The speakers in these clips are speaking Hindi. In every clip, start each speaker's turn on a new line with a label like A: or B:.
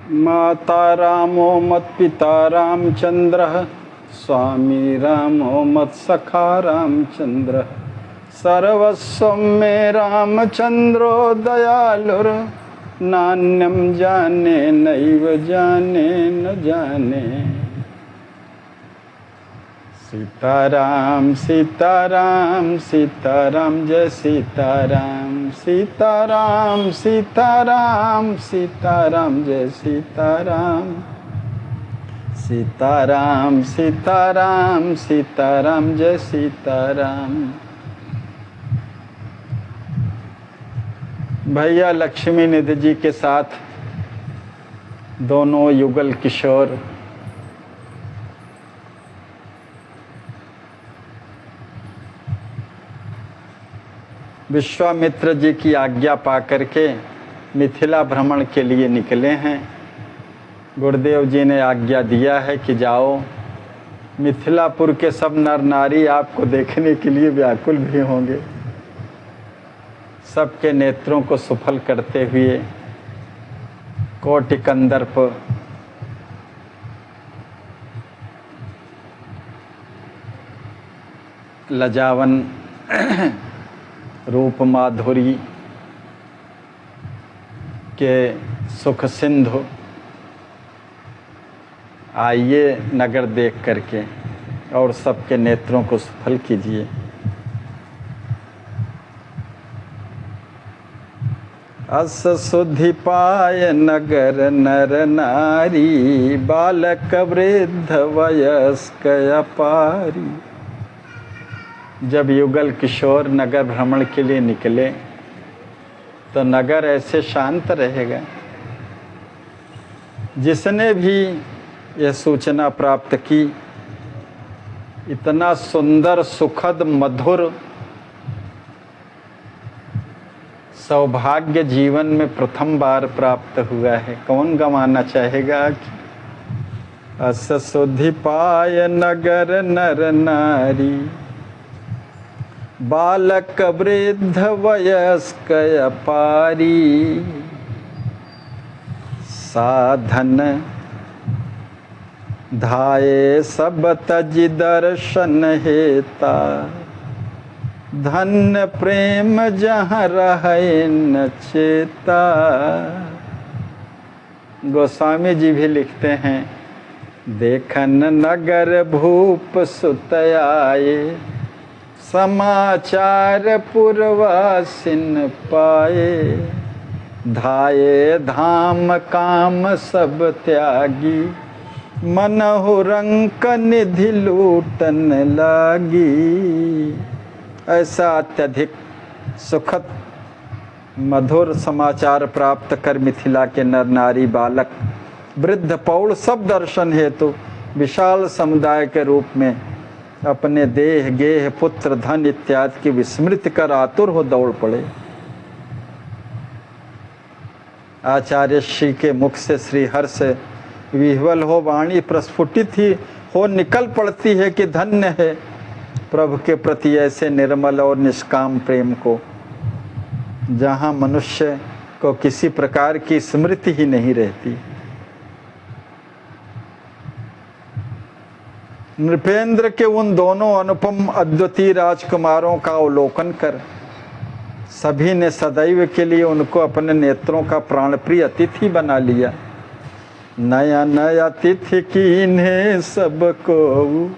A: माता रामो मत्पिता रामचंद्रः, स्वामी रामो मत्सखा रामचंद्रः, सर्वस्वं मे रामचंद्रो दयालुर्, नान्यं जाने नैव जाने न जाने। सीताराम सीताराम सीताराम जय सीताराम, सीताराम सीताराम सीताराम जय सीताराम, सीताराम सीताराम सीताराम जय सीताराम। भैया लक्ष्मी निधि जी के साथ दोनों युगल किशोर विश्वामित्र जी की आज्ञा पाकर के मिथिला भ्रमण के लिए निकले हैं। गुरुदेव जी ने आज्ञा दिया है कि जाओ, मिथिलापुर के सब नर नारी आपको देखने के लिए व्याकुल भी होंगे। सबके नेत्रों को सुफल करते हुए कोटि कंदर्प लजावन रूप माधुरी के सुख सिंधु आइए नगर देख करके और सबके नेत्रों को सफल कीजिए। अस सुधि पाय नगर नर नारी, बालक वृद्ध वयस्क अपारी। जब युगल किशोर नगर भ्रमण के लिए निकले तो नगर ऐसे शांत रहेगा। जिसने भी यह सूचना प्राप्त की, इतना सुंदर सुखद मधुर सौभाग्य जीवन में प्रथम बार प्राप्त हुआ है। कौन गंवाना चाहेगा? अस सुधि पाय नगर नर नारी, बालक वृद्ध वयस्क अपारी। साधन धाये सब तज दर्शन हेता, धन्य प्रेम जहाँ रहे न चेता। गोस्वामी जी भी लिखते हैं, देखन नगर भूप सुत आए, समाचार पुरवासिन पाए। धाये धाम काम सब त्यागी, मनहु रंक निधि लूटन लागी। ऐसा अत्यधिक सुखद मधुर समाचार प्राप्त कर मिथिला के नर नारी बालक वृद्ध पौड़ सब दर्शन हेतु विशाल समुदाय के रूप में अपने देह गेह पुत्र धन इत्यादि की विस्मृति कर आतुर हो दौड़ पड़े। आचार्य श्री के मुख से श्री हर्ष विह्वल हो वाणी प्रस्फुटित ही हो निकल पड़ती है कि धन्य है प्रभु के प्रति ऐसे निर्मल और निष्काम प्रेम को, जहाँ मनुष्य को किसी प्रकार की स्मृति ही नहीं रहती। नृपेंद्र के उन दोनों अनुपम अद्वितीय राजकुमारों का अवलोकन कर सभी ने सदैव के लिए उनको अपने नेत्रों का प्राणप्रिय अतिथि बना लिया। नया नया अतिथि कीन्हे सबको,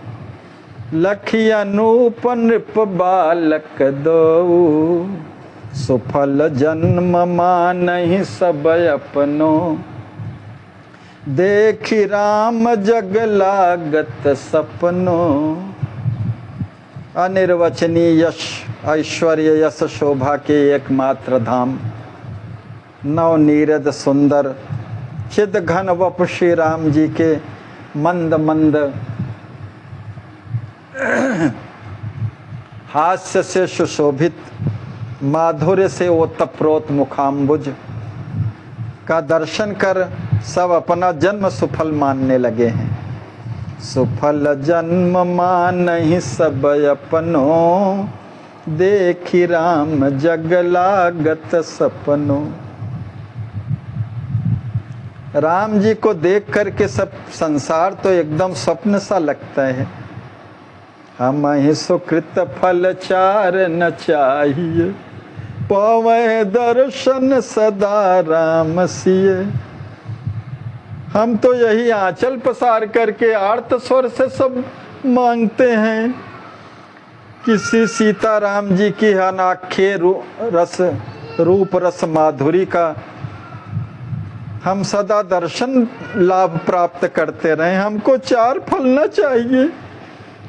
A: लखी अनूप नृप बालक दो। सुफल जन्म मानहि सब अपनो, देखि राम जग लागत सपनो। अनिर्वचनीय यश ऐश्वर्य यश शोभा के एकमात्र धाम, नव नीरद सुंदर चिद घन वप श्री राम जी के मंद मंद हास्य से सुशोभित, माधुर्य से ओतप्रोत मुखाम्बुज का दर्शन कर सब अपना जन्म सुफल मानने लगे हैं। सुफल जन्म मानहि सब अपनो, देखि राम जग लागत सपनो। राम जी को देख करके सब संसार तो एकदम स्वप्न सा लगता है। हम ही सुकृत फल चार न चाहिए, पावे दर्शन सदा राम सिए। हम तो यही आंचल पसार करके आर्त स्वर से सब मांगते हैं, किसी सीताराम जी की अनाख्ये रूप रस माधुरी का हम सदा दर्शन लाभ प्राप्त करते रहे। हमको चार फल न चाहिए,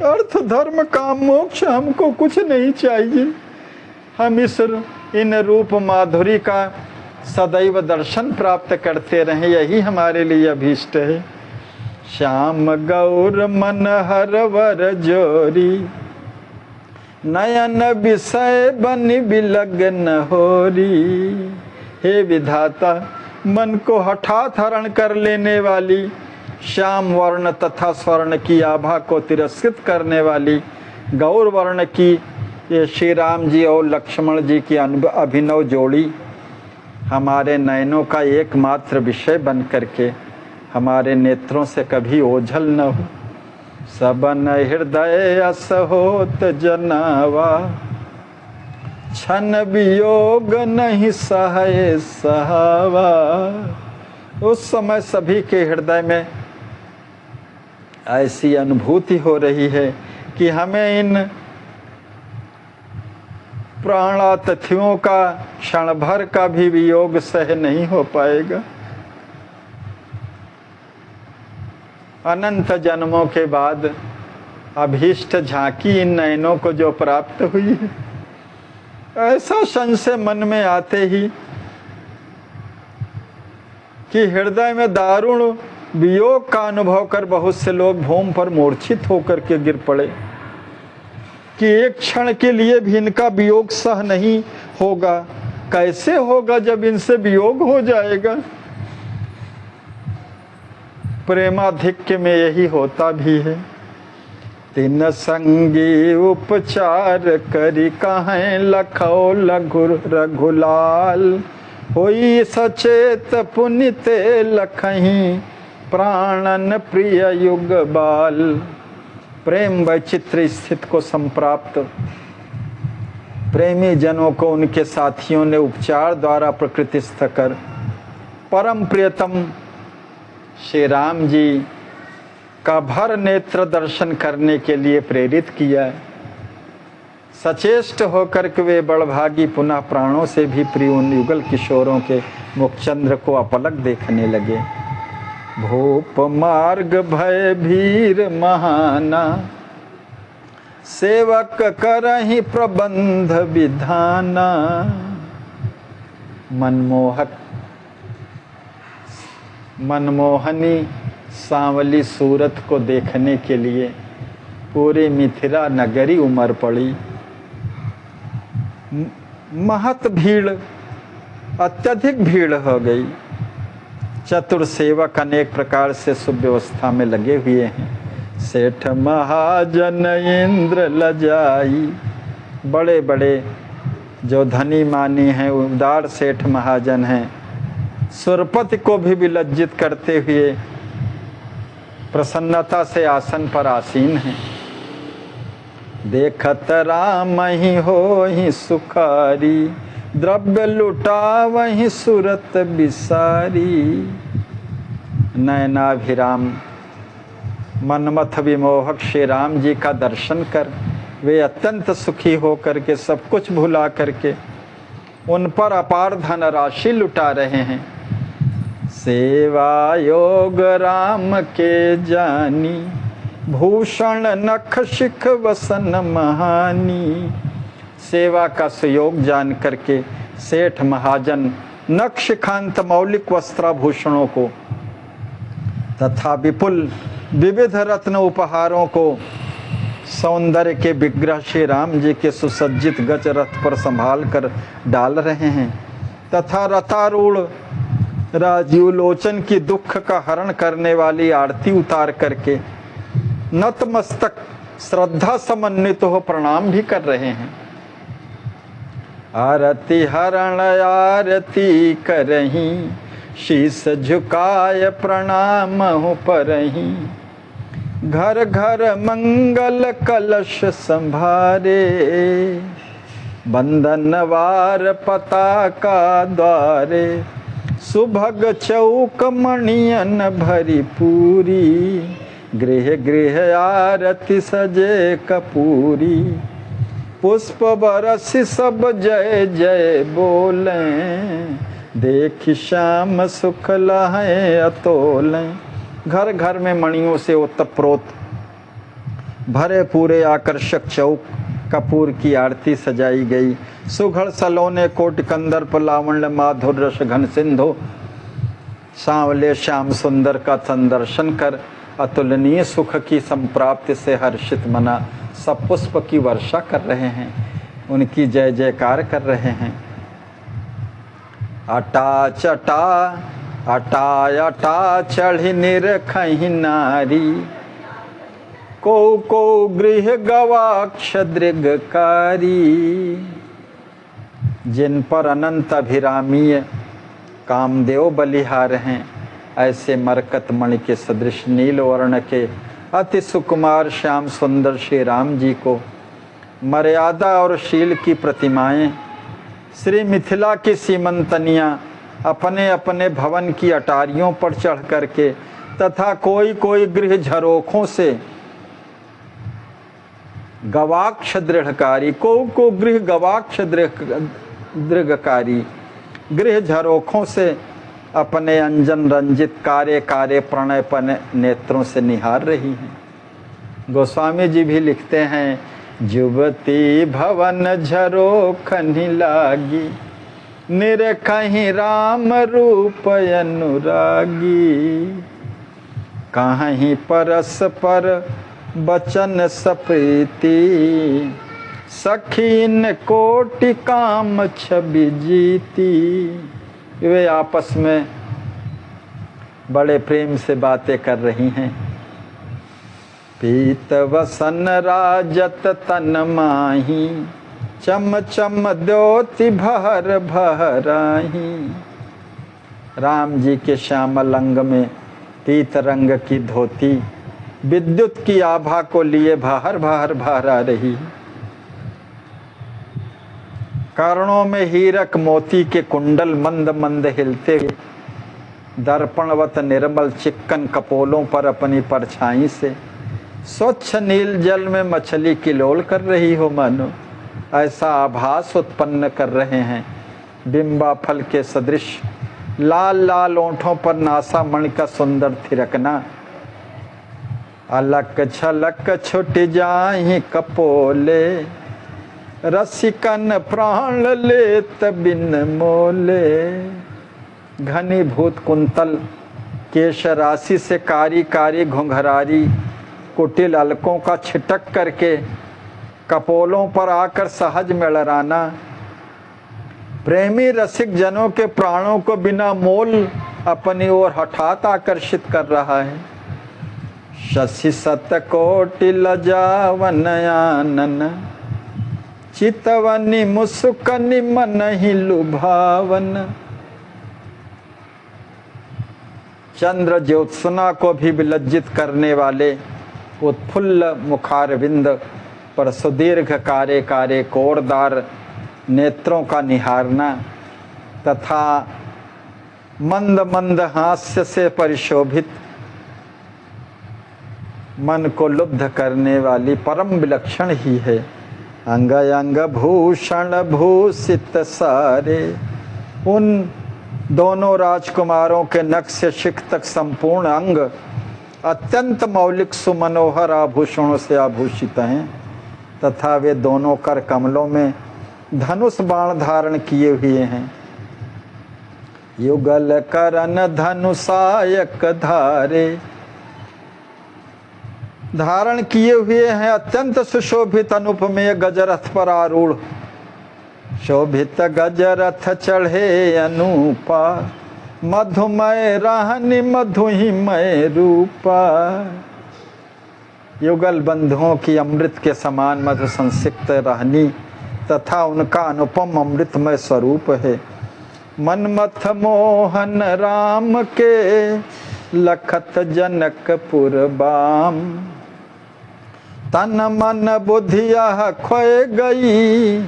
A: अर्थ धर्म काम मोक्ष हमको कुछ नहीं चाहिए। हम इन रूप माधुरी का सदैव दर्शन प्राप्त करते रहें, यही हमारे लिए अभीष्ट है। श्याम गौर मन हर वर जोरी, नयन विषय बन बिलग्न होरी। हे विधाता, मन को हठात हरण कर लेने वाली, श्याम वर्ण तथा स्वर्ण की आभा को तिरस्कृत करने वाली गौर वर्ण की ये श्री राम जी और लक्ष्मण जी की अभिनव जोड़ी हमारे नयनों का एकमात्र विषय बन करके हमारे नेत्रों से कभी ओझल न हो। सबन हृदय अस होत जनावा, छन वियोग नहीं सहाय सहावा। उस समय सभी के हृदय में ऐसी अनुभूति हो रही है कि हमें इन प्राणातिथियों का क्षण भर का भी वियोग सह नहीं हो पाएगा। अनंत जन्मों के बाद अभीष्ट झांकी इन नयनों को जो प्राप्त हुई है, ऐसा संशय मन में आते ही कि हृदय में दारुण वियोग का अनुभव कर बहुत से लोग भूमि पर मूर्छित होकर के गिर पड़े कि एक क्षण के लिए भी इनका वियोग सह नहीं होगा। कैसे होगा जब इनसे वियोग हो जाएगा। प्रेमाधिक्य में यही होता भी है। तीन संगी उपचार करी कहें लखो रघुलाल, होई सचेत पुनिते लखहीं प्राणन प्रिय युग बाल। प्रेम वैचित्र स्थित को संप्राप्त प्रेमी जनों को उनके साथियों ने उपचार द्वारा प्रकृतिस्थ कर परम प्रियतम श्री राम जी का भर नेत्र दर्शन करने के लिए प्रेरित किया। सचेष्ट होकर के वे बड़भागी पुनः प्राणों से भी प्रिय उन युगल किशोरों के मुखचंद्र को अपलक देखने लगे। भूप मार्ग भय भीर महाना, सेवक करहि प्रबंध विधाना। मनमोहनी सांवली सूरत को देखने के लिए पूरी मिथिला नगरी उमड़ पड़ी। महत भीड़, अत्यधिक भीड़ हो गई। चतुर सेवक अनेक प्रकार से सुव्यवस्था में लगे हुए हैं। सेठ महाजन इंद्र लजाई, बड़े बड़े जो धनी मानी हैं, उदार सेठ महाजन हैं, सुरपति को भी विलज्जित करते हुए प्रसन्नता से आसन पर आसीन हैं। देखत राम ही हो ही सुखारी, द्रव्य लुटा वही सूरत बिसारी। नयनाभिराम मनमथ विमोहक श्री राम जी का दर्शन कर वे अत्यंत सुखी होकर के सब कुछ भुला करके उन पर अपार धन राशि लुटा रहे हैं। सेवा योग राम के जानी, भूषण नख शिख वसन महानी। सेवा का सुयोग जान करके सेठ महाजन नक्शिखांत मौलिक वस्त्राभूषणों को तथा विपुल विविध रत्न उपहारों को सौंदर्य के विग्रह श्री राम जी के सुसज्जित गज रथ पर संभाल कर डाल रहे हैं तथा रथारूढ़ राजीव लोचन की दुख का हरण करने वाली आरती उतार करके नतमस्तक श्रद्धा समन्वित हो प्रणाम भी कर रहे हैं। आरती हरण आरती करहीं, शीस झुकाय प्रणाम हो परही। घर घर मंगल कलश संभारे, बंधनवार पताका द्वारे। सुभग चौक मणियन भरी पूरी, गृह गृह आरती सजे कपूरी। पुष्प बरस सब जय जय बोलें, देख श्याम सुख लहें अतोलें। घर घर में मणियों से ओतप्रोत भरे पूरे आकर्षक चौक, कपूर की आरती सजाई गई। सुघड़ सलोने कोट कंदर्प लावण्य माधुर रस घन सिंधु। सांवले श्याम सुंदर का संदर्शन कर अतुलनीय सुख की संप्राप्ति से हर्षित मना सब पुष्प की वर्षा कर रहे हैं, उनकी जय जयकार कर रहे हैं। अटा चटा अटा अटा चढ़ी निरखहि नारी, को गृह गवाक्ष दृगकारी। जिन पर अनंत अभिरामीय कामदेव बलिहार हैं, ऐसे मरकत मणि के सदृश नील वर्ण के अति सुकुमार श्याम सुंदर श्री राम जी को मर्यादा और शील की प्रतिमाएं श्री मिथिला की सीमंतनियाँ अपने अपने भवन की अटारियों पर चढ़ करके तथा कोई कोई गृह झरोखों से गवाक्ष दृढ़कारी, को गृह गवाक्ष दृढ़कारी गृह झरोखों से अपने अंजन रंजित कार्य कार्य प्रणयपन नेत्रों से निहार रही हैं। गोस्वामी जी भी लिखते हैं, जुवती भवन झरोखनि लागी, निरखहि राम रूप अनुरागी। कहीं परस्पर बचन सप्रीति, सखीन कोटि काम छवि जीती। वे आपस में बड़े प्रेम से बातें कर रही हैं। पीत वसन राजत तन माही, चम चम द्योति भर भराही। राम जी के श्यामल अंग में पीत रंग की धोती विद्युत की आभा को लिए बाहर बाहर भरा रही। कर्णों में हीरक मोती के कुंडल मंद मंद हिलते हुए दर्पणवत निर्मल चिक्कन कपोलों पर अपनी परछाई से स्वच्छ नील जल में मछली किलोल कर रही हो मानो, ऐसा आभास उत्पन्न कर रहे हैं। बिंबा फल के सदृश लाल लाल ओंठों पर नासा मणि का सुंदर थिरकना। अलक छलक छुट जाहि कपोले, रसिकन प्राण लेत बिन मोले। घनीभूत कुंतल केश राशि से कारी कारी घुंघरारी कुटिल अलकों का छिटक करके कपोलों पर आकर सहज मिलराना प्रेमी रसिक जनों के प्राणों को बिना मोल अपनी ओर हठात आकर्षित कर रहा है। शशि सतकोटि लजावन आनन, चितवनि मुस्कनि मनहि लुभावन। चंद्र ज्योत्सना को भी विलज्जित करने वाले उत्फुल्ल मुखारविंद पर सुदीर्घ कारे कारे कोरदार नेत्रों का निहारना तथा मंद मंद हास्य से परिशोभित मन को लुब्ध करने वाली परम विलक्षण ही है। अंग अंग भूषण भूषित सारे, उन दोनों राजकुमारों के नख से शिख तक संपूर्ण अंग अत्यंत मौलिक सुमनोहर आभूषणों से आभूषित हैं तथा वे दोनों कर कमलों में धनुष बाण धारण किए हुए हैं। युगल करन धनुषायक धारे, धारण किए हुए हैं अत्यंत सुशोभित अनुपमेय गजरथ पर आरूढ़। शोभित गजरथ चढ़े अनूपा, मधुमय रहनि मधुहिमय रूपा। युगल बंधुओं की अमृत के समान मधु संसिक्त रहनी तथा उनका अनुपम अमृतमय स्वरूप है। मनमथ मोहन राम के लखत जनकपुर बाम। तन मन बुधिया खोए गई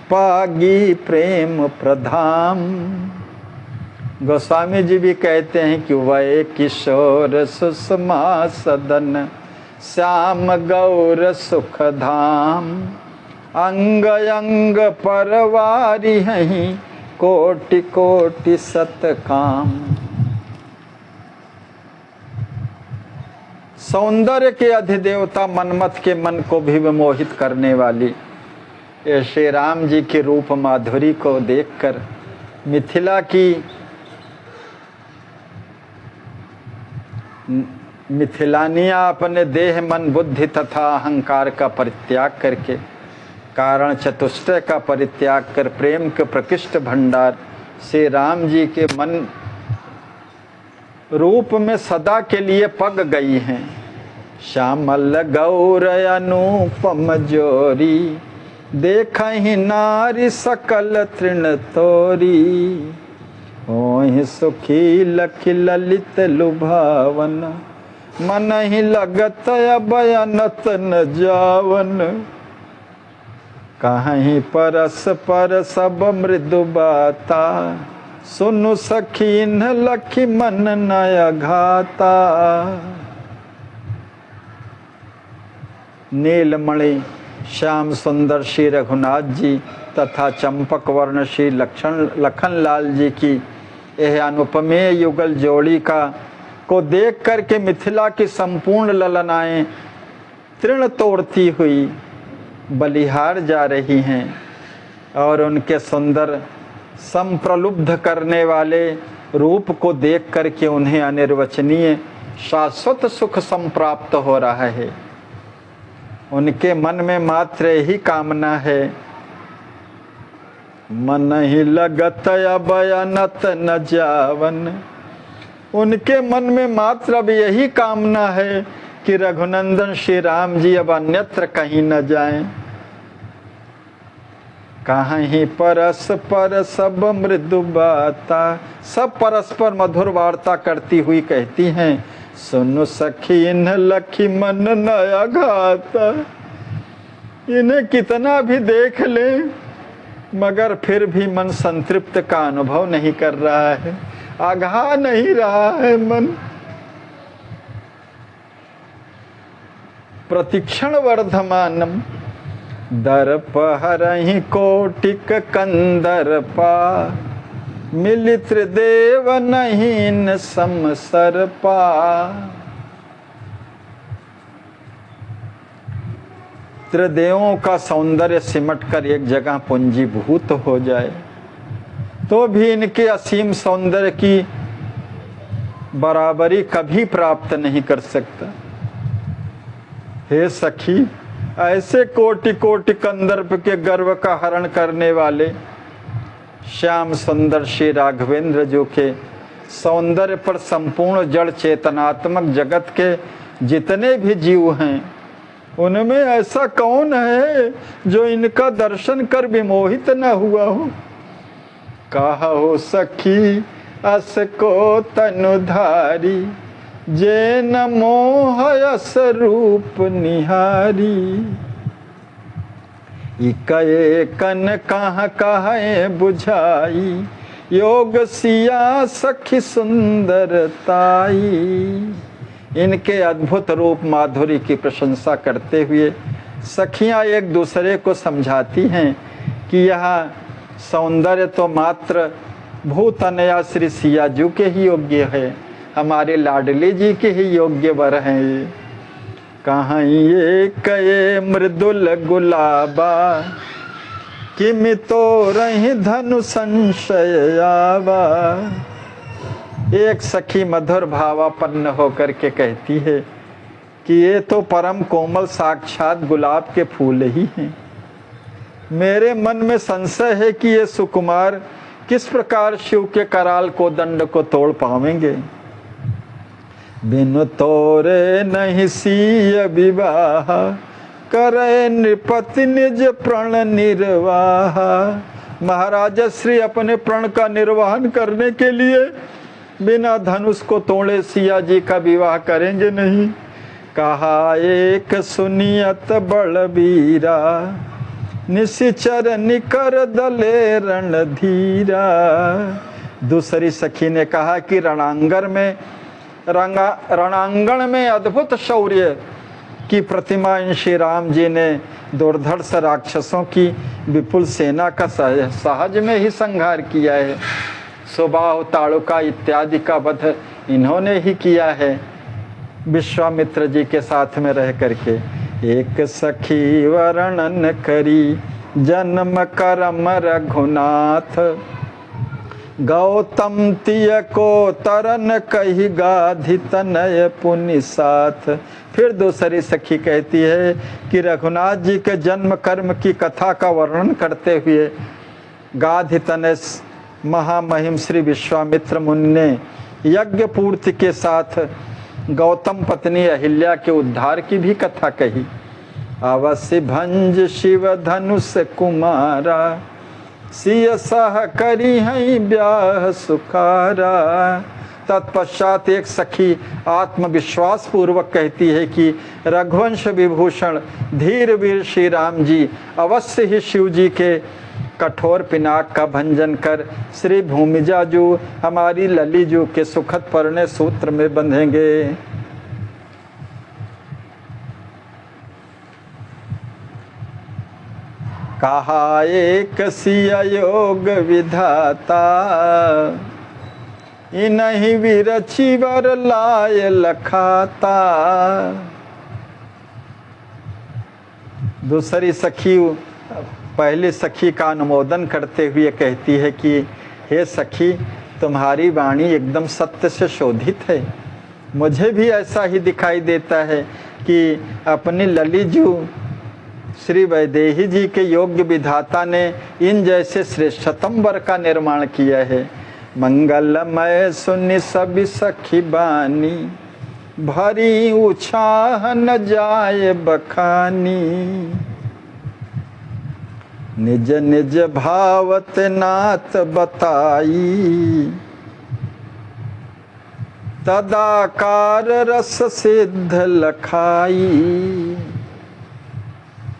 A: पागी प्रेम प्रधाम। गोस्वामी जी भी कहते हैं कि वह किशोर सुषमा सदन श्याम गौर सुख धाम। अंग अंग परवारी हैं कोटि कोटि सत काम। सौंदर्य के अधिदेवता मनमथ के मन को भी विमोहित करने वाली ये श्री राम जी के रूप माधुरी को देखकर मिथिला की मिथिलानियाँ अपने देह मन बुद्धि तथा अहंकार का परित्याग करके कारण चतुष्टय का परित्याग कर प्रेम के प्रकृष्ट भंडार श्री राम जी के मन रूप में सदा के लिए पग गई हैं। श्यामल गौर अनुपम जोरी देखहि नारी सकल तृण तोरी। ओहि सुखी लखि ललित लुभावन मन ही लगत अबयनत न जावन। कहीं परस पर सब मृदु बाता सुनु सखीन लखी मन नय घाता। नीलमणि श्याम सुंदर श्री रघुनाथ जी तथा चंपक वर्ण श्री लखन लाल जी की यह अनुपमेय युगल जोड़ी का को देख करके मिथिला की संपूर्ण ललनाएं तृण तोड़ती हुई बलिहार जा रही हैं और उनके सुंदर संप्रलुब्ध करने वाले रूप को देख करके उन्हें अनिर्वचनीय शाश्वत सुख संप्राप्त हो रहा है। उनके मन में मात्र यही कामना है, मन ही लगत अबयनत न जावन। उनके मन में मात्र अब यही कामना है कि रघुनंदन श्री राम जी अब अन्यत्र कहीं न जाएं। कहीं परस पर सब मृदु बाता, सब परस्पर मधुर वार्ता करती हुई कहती हैं, सुनु सखी इन लखी मन नया घाता। इन्हें कितना भी देख ले मगर फिर भी मन संतृप्त का अनुभव नहीं कर रहा है, आघा नहीं रहा है मन। प्रतिक्षण वर्धमानम दर्प हरहि कोटिक कंदर्पा। मिलित देव नहीन समसर पा। त्रिदेवों का सौंदर्य सिमट कर एक जगह पुंजीभूत हो जाए तो भी इनके असीम सौंदर्य की बराबरी कभी प्राप्त नहीं कर सकता। हे सखी, ऐसे कोटि कोटि कंदर्प के गर्व का हरण करने वाले श्याम सुंदर श्री राघवेंद्र जो के सौंदर्य पर संपूर्ण जड़ चेतनात्मक जगत के जितने भी जीव हैं उनमें ऐसा कौन है जो इनका दर्शन कर विमोहित न हुआ हो। कहा हो सखी अस को तनुधारी जे न मोह अस रूप निहारी। इकए कन कहाँ कहे बुझाई योग सिया सखी सुंदरताई। इनके अद्भुत रूप माधुरी की प्रशंसा करते हुए सखियां एक दूसरे को समझाती हैं कि यह सौंदर्य तो मात्र भूतनया श्री सियाजू के ही योग्य है, हमारे लाडली जी के ही योग्य वर हैं ये। कहाँ ये कये मृदुल गुलाबा किमि तो रही धनु संशय आवा। एक सखी मधुर भावापन्न होकर के कहती है कि ये तो परम कोमल साक्षात गुलाब के फूल ही हैं। मेरे मन में संशय है कि ये सुकुमार किस प्रकार शिव के कराल को दंड को तोड़ पावेंगे। बिनु तोरे नहीं सीय विवाह करे नृपति निज प्रण निर्वाह। महाराज श्री अपने प्रण का निर्वहन करने के लिए बिना धनुष को तोड़े सिया जी का विवाह करेंगे नहीं। कहा एक सुनियत बलबीरा, निशिचर निकर दले रणधीरा। दूसरी सखी ने कहा कि रणांगण में अद्भुत शौर्य की प्रतिमा इन श्री राम जी ने दुर्धर्ष राक्षसों की विपुल सेना का सहज में ही संहार किया है। सुबाहु ताड़ुका इत्यादि का वध इन्होंने ही किया है विश्वामित्र जी के साथ में रह करके। एक सखी वर्णन करी जन्म करम रघुनाथ, गौतम तिय को तरन कही गाधि तनय पुनि साथ। फिर दूसरी सखी कहती है कि रघुनाथ जी के जन्म कर्म की कथा का वर्णन करते हुए गाधि तनय महामहिम श्री विश्वामित्र मुनि ने यज्ञ पूर्ति के साथ गौतम पत्नी अहिल्या के उद्धार की भी कथा कही। अवश्य भंज शिव धनुष कुमारा, सिय सह करी है ब्याह सुखारा। तत्पश्चात एक सखी आत्मविश्वास पूर्वक कहती है कि रघुवंश विभूषण धीर वीर श्री राम जी अवश्य ही शिव जी के कठोर पिनाक का भंजन कर श्री भूमिजाजू हमारी ललीजू के सुखद परणे सूत्र में बंधेंगे। कहा एक सिया योग विधाता, इन्हीं विरचि वर लाय लखाता। दूसरी सखी पहली सखी का अनुमोदन करते हुए कहती है कि हे सखी, तुम्हारी वाणी एकदम सत्य से शोधित है। मुझे भी ऐसा ही दिखाई देता है कि अपनी ललीजू श्री वैदेही जी के योग्य विधाता ने इन जैसे श्रेष्ठतम वर का निर्माण किया है। मंगलमय सुनि सभी सखी बानी, भरी उछाह न जाए बखानी। निज निज भावत नाथ बताई, तदाकार रस सिद्ध लखाई।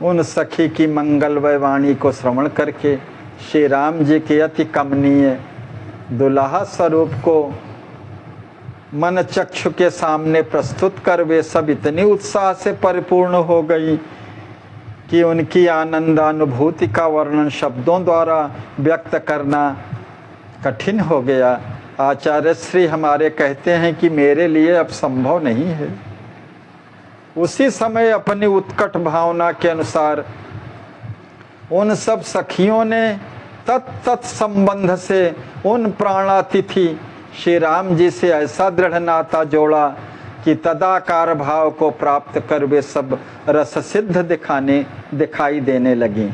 A: उन सखी की मंगलमय वाणी को श्रवण करके श्री राम जी के अति कमनीय दुल्हा स्वरूप को मन चक्षु के सामने प्रस्तुत कर वे सब इतनी उत्साह से परिपूर्ण हो गई कि उनकी आनंदानुभूति का वर्णन शब्दों द्वारा व्यक्त करना कठिन हो गया। आचार्य श्री हमारे कहते हैं कि मेरे लिए अब संभव नहीं है। उसी समय अपनी उत्कट भावना के अनुसार उन सब सखियों ने तत्त संबंध से उन प्राणातिथि श्री राम जी से ऐसा दृढ़ नाता जोड़ा कि तदाकार भाव को प्राप्त कर वे सब रस सिद्ध दिखाई देने लगी।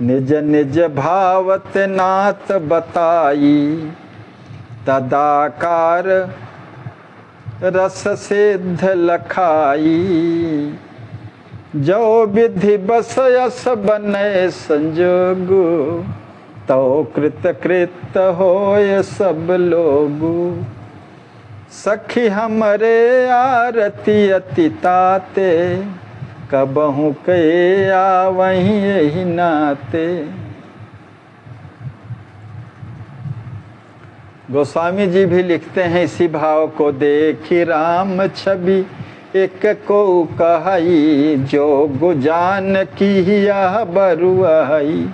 A: निज निज भावत नाथ बताई, तदाकार रस सिद्ध लखाई। जो विधि बस यस बने संजोगु, तो कृत कृत होय सब लोगु। सखी हमरे आरती अति ताते, कबहू के आवहीं यही नाते। गोस्वामी जी भी लिखते हैं इसी भाव को। देखी राम छवि एक को कहाई, जो गुजान की यह बरुआई।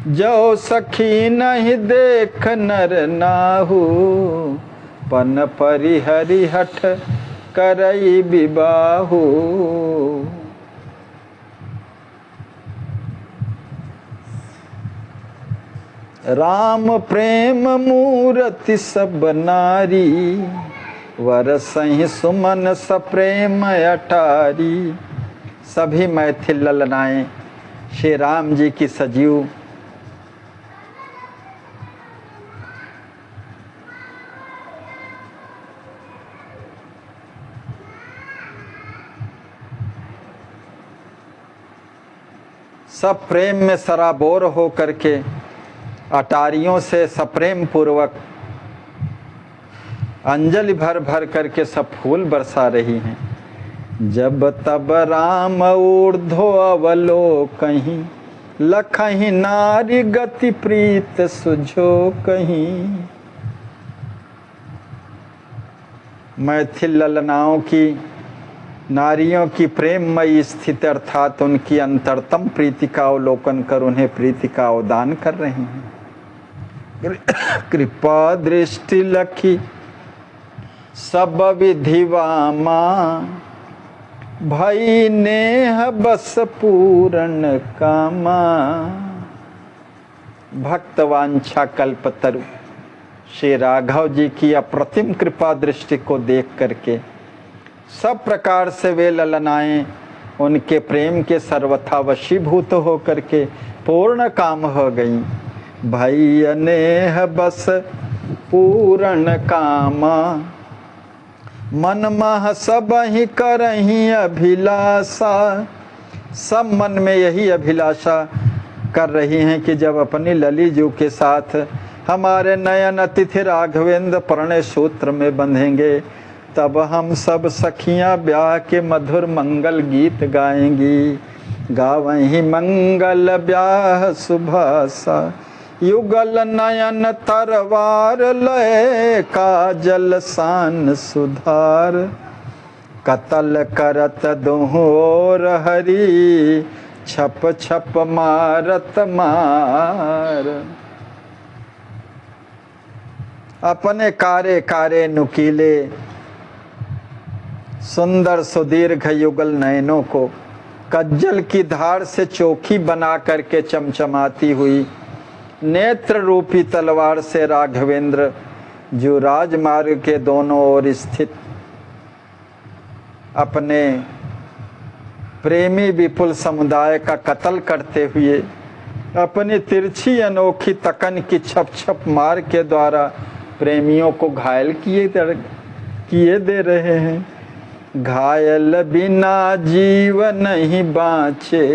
A: जो सखी नहीं देख नर नाहू, पन परिहरि हठ करई विबाहू। राम प्रेम मूर्ति सब नारी, वरसहि सुमन सप्रेम अटारी। सभी मैथिल ललनाएं श्री राम जी की सजीव सब प्रेम में सराबोर हो करके अटारियों से सप्रेम पूर्वक अंजलि भर भर करके सब फूल बरसा रही हैं। जब तब राम ऊर्ध्व अवलोकहीं, लखहीं नारी गति प्रीत सुझो कहीं। मैथिल ललनाओं की, नारियों की प्रेममयी स्थिति अर्थात उनकी अंतरतम प्रीति का अवलोकन कर उन्हें प्रीति का अवदान कर रही हैं। कृपा दृष्टि लखी सब विधि वामा, भई नेह बस पूर्ण कामा। भक्तवांछा कल्पतरु श्री राघव जी की अप्रतिम कृपा दृष्टि को देख करके सब प्रकार से वे ललनाएं उनके प्रेम के सर्वथा वशीभूत हो करके पूर्ण काम हो गईं। भई अनेह बस पूर्ण कामा, मन मह सब ही करही अभिलाषा। सब मन में यही अभिलाषा कर रही हैं कि जब अपनी ललीजू के साथ हमारे नयन अतिथि राघवेंद्र प्रणय सूत्र में बंधेंगे, तब हम सब सखियां ब्याह के मधुर मंगल गीत गाएंगी। गावहीं मंगल ब्याह सुभाषा, युगल नयन तरवार लय काजल सान सुधार। कतल करत दोहोर हरी, छप छप मारत मार। अपने कारे कारे नुकीले सुंदर सुदीर्घ युगल नयनों को कज्जल की धार से चोखी बना करके चमचमाती हुई नेत्र रूपी तलवार से राघवेंद्र जो राजमार्ग के दोनों ओर स्थित अपने प्रेमी विपुल समुदाय का कत्ल करते हुए अपनी तिरछी अनोखी तकन की छप छप मार के द्वारा प्रेमियों को घायल किए दे रहे हैं। घायल बिना जीव नहीं बाँचे,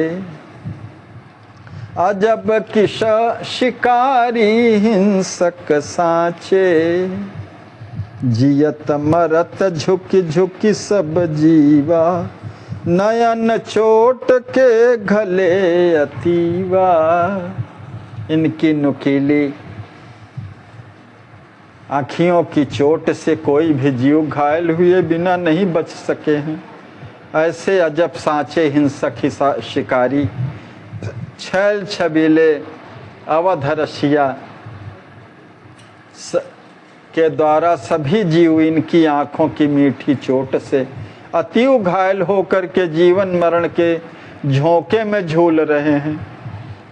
A: अजब किश शिकारी हिंसक साँचे। जियत मरत झुक झुक सब जीवा, नयन चोट के घले अतीवा। इनकी नुकीली आँखियों की चोट से कोई भी जीव घायल हुए बिना नहीं बच सके हैं। ऐसे अजब सांचे हिंसक शिकारी छैल छबीले अवध रसिया के द्वारा सभी जीव इनकी आँखों की मीठी चोट से अतीव घायल होकर के जीवन मरण के झोंके में झूल रहे हैं।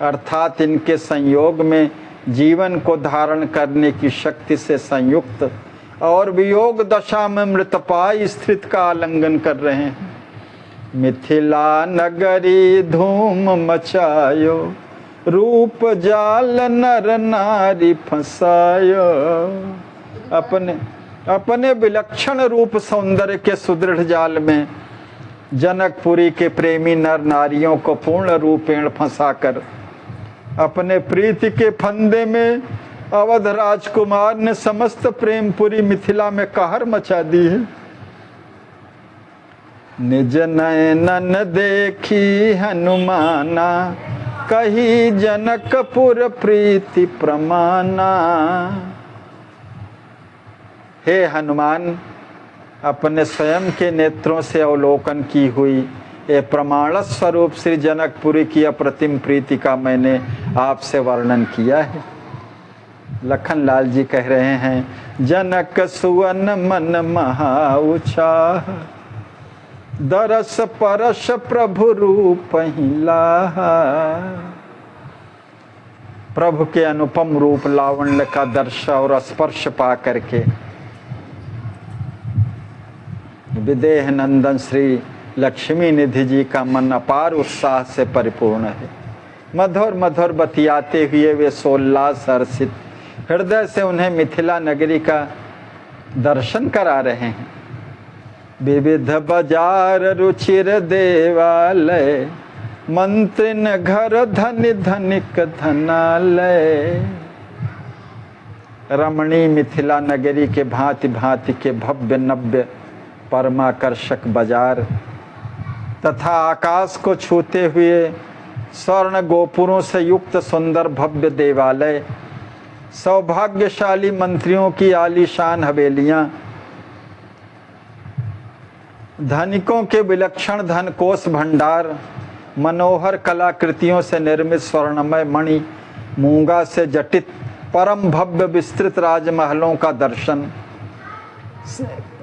A: अर्थात इनके संयोग में जीवन को धारण करने की शक्ति से संयुक्त और वियोग दशा में मृतपाय स्थित का आलिंगन कर रहे हैं। मिथिला नगरी धूम मचायो, रूप जाल नर नारी फंसायो। अपने विलक्षण रूप सौंदर्य के सुदृढ़ जाल में जनकपुरी के प्रेमी नर नारियों को पूर्ण रूपेण फंसाकर अपने प्रीति के फंदे में अवध राजकुमार ने समस्त प्रेमपुरी मिथिला में कहर मचा दी है। निज नयनन देखी हनुमाना, कही जनकपुर प्रीति प्रमाना। हे हनुमान, अपने स्वयं के नेत्रों से अवलोकन की हुई ये प्रमाण स्वरूप श्री जनकपुरी की अप्रतिम प्रीति का मैंने आपसे वर्णन किया है। लखन लाल जी कह रहे हैं, जनक सुवन मन महा उत्साह, दरस परस प्रभु रूप ही लाहा। प्रभु के अनुपम रूप लावण्य का दर्श और स्पर्श पा करके विदेह नंदन श्री लक्ष्मी निधि जी का मन अपार उत्साह से परिपूर्ण है। मधुर मधुर बतियाते हुए वे सोल्लास हर्षित हृदय से उन्हें मिथिला नगरी का दर्शन करा रहे हैं। विविध बाजार रुचिर देवालय, मंत्रिन घर धनि धनिक धनालय। रमणी मिथिला नगरी के भांति भांति के भव्य नव्य परमाकर्षक बाजार तथा आकाश को छूते हुए स्वर्ण गोपुरों से युक्त सुंदर भव्य देवालय, सौभाग्यशाली मंत्रियों की आलीशान हवेलियां, धनिकों के विलक्षण धनकोष भंडार, मनोहर कलाकृतियों से निर्मित स्वर्णमय मणि मूंगा से जटित परम भव्य विस्तृत राजमहलों का दर्शन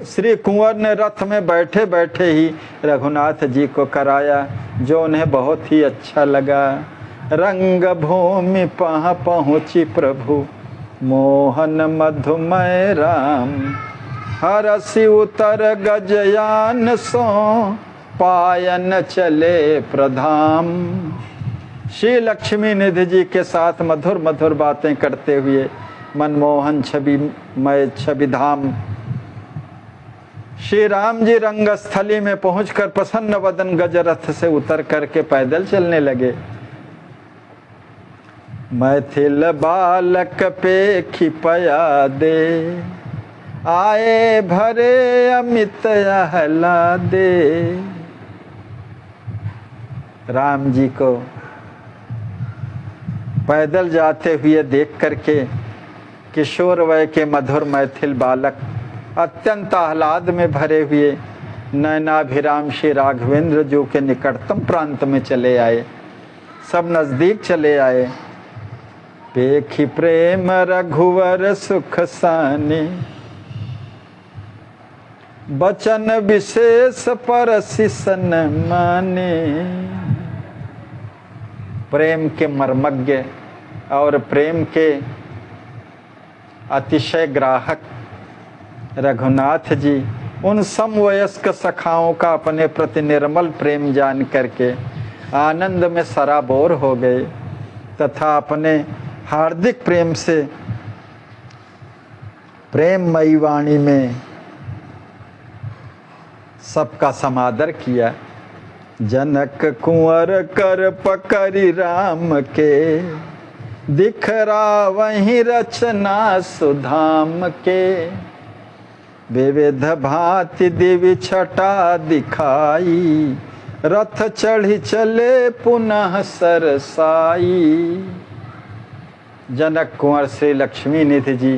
A: श्री कुंवर ने रथ में बैठे बैठे ही रघुनाथ जी को कराया, जो उन्हें बहुत ही अच्छा लगा। रंग भूमि पहाँ पहुँची प्रभु मोहन मधुमय राम, हरसि उतर गजयान सो पायन चले प्रधाम। श्री लक्ष्मी निधि जी के साथ मधुर मधुर बातें करते हुए मनमोहन छविमय छविधाम श्री राम जी रंगस्थली में पहुंचकर प्रसन्न वदन गजरथ से उतर करके पैदल चलने लगे। मैथिल बालक पे खिपया दे, आए भरे अमित आह्लादे। राम जी को पैदल जाते हुए देख करके किशोर वय के मधुर मैथिल बालक अत्यंत आह्लाद में भरे हुए नयनाभिराम श्री राघवेंद्र जो के निकटतम प्रांत में चले आए, सब नजदीक चले आए। पेखी प्रेम रघुवर सुख साने, बचन विशेष परसिसन माने। प्रेम के मर्मज्ञ और प्रेम के अतिशय ग्राहक रघुनाथ जी उन समवयस्क सखाओं का अपने प्रति निर्मल प्रेम जान करके आनंद में सराबोर हो गए तथा अपने हार्दिक प्रेम से प्रेममयी वाणी में सबका समादर किया। जनक कुंवर कर पकड़ी राम के, दिखरा वहीं रचना सुधाम के। विविध भांति दिव्य छटा दिखाई, रथ चढ़ी चले पुनः सरसाई। जनक कुंवर श्री लक्ष्मी निधि जी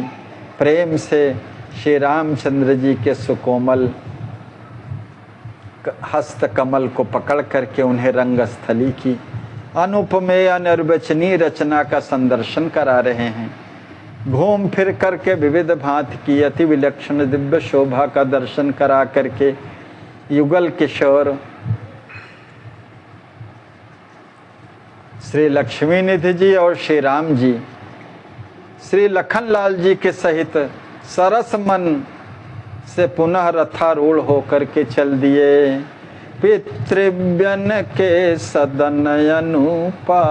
A: प्रेम से श्री रामचंद्र जी के सुकोमल हस्त कमल को पकड़ करके उन्हें रंगस्थली की अनुपमेय अनिर्वचनीय रचना का संदर्शन करा रहे हैं। घूम फिर करके विविध भांति की अति विलक्षण दिव्य शोभा का दर्शन करा करके युगल किशोर श्री लक्ष्मी निधि जी और श्री राम जी श्री लखनलाल जी के सहित सरस मन से पुनः रथारूढ़ होकर के चल दिए। पितृव्यन के सदन अनुपा,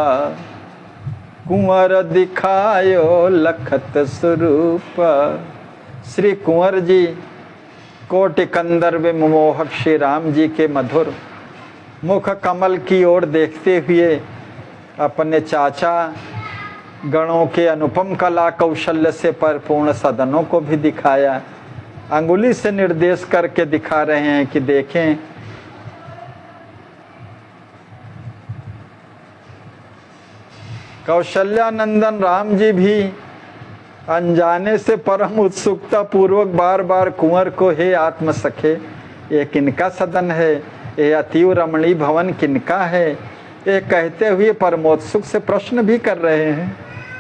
A: कुंवर दिखायो लखत स्वरूप। श्री कुंवर जी कोटि कंदर्व मोहक श्री राम जी के मधुर मुख कमल की ओर देखते हुए अपने चाचा गणों के अनुपम कला कौशल्य से परिपूर्ण सदनों को भी दिखाया। अंगुली से निर्देश करके दिखा रहे हैं कि देखें कौशल्यानंदन राम जी भी अनजाने से परम उत्सुकता पूर्वक बार बार कुंवर को, हे आत्म सखे ये किनका सदन है, ये अतीव रमणीय भवन किनका है, ये कहते हुए परमोत्सुक से प्रश्न भी कर रहे हैं।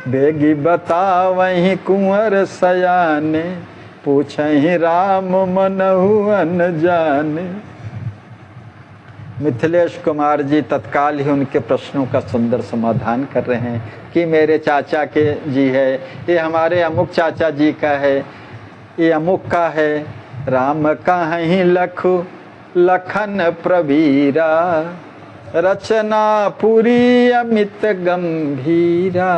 A: बेगी बता वहीं कुंवर सयाने, पूछहि राम मनहु अनजाने। मिथिलेश कुमार जी तत्काल ही उनके प्रश्नों का सुंदर समाधान कर रहे हैं कि मेरे चाचा के जी है, ये हमारे अमुक चाचा जी का है, ये अमुक का है। राम कहीं लखु लखन प्रवीरा, रचना पूरी अमित गंभीरा।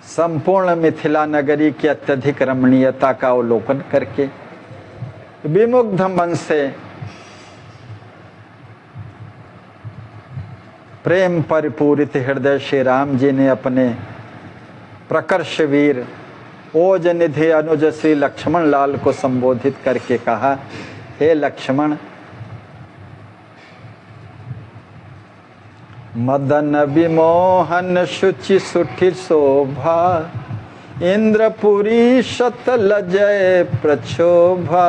A: संपूर्ण मिथिला नगरी की अत्यधिक रमणीयता का अवलोकन करके विमुग्ध मन से प्रेम परिपूरित हृदय श्री राम जी ने अपने प्रकर्ष वीर ओज निधि अनुज श्री लक्ष्मण लाल को संबोधित करके कहा, हे लक्ष्मण, मदन विमोहन शुचि सुठि शोभा, इंद्रपुरी शतल जय प्रक्षोभा,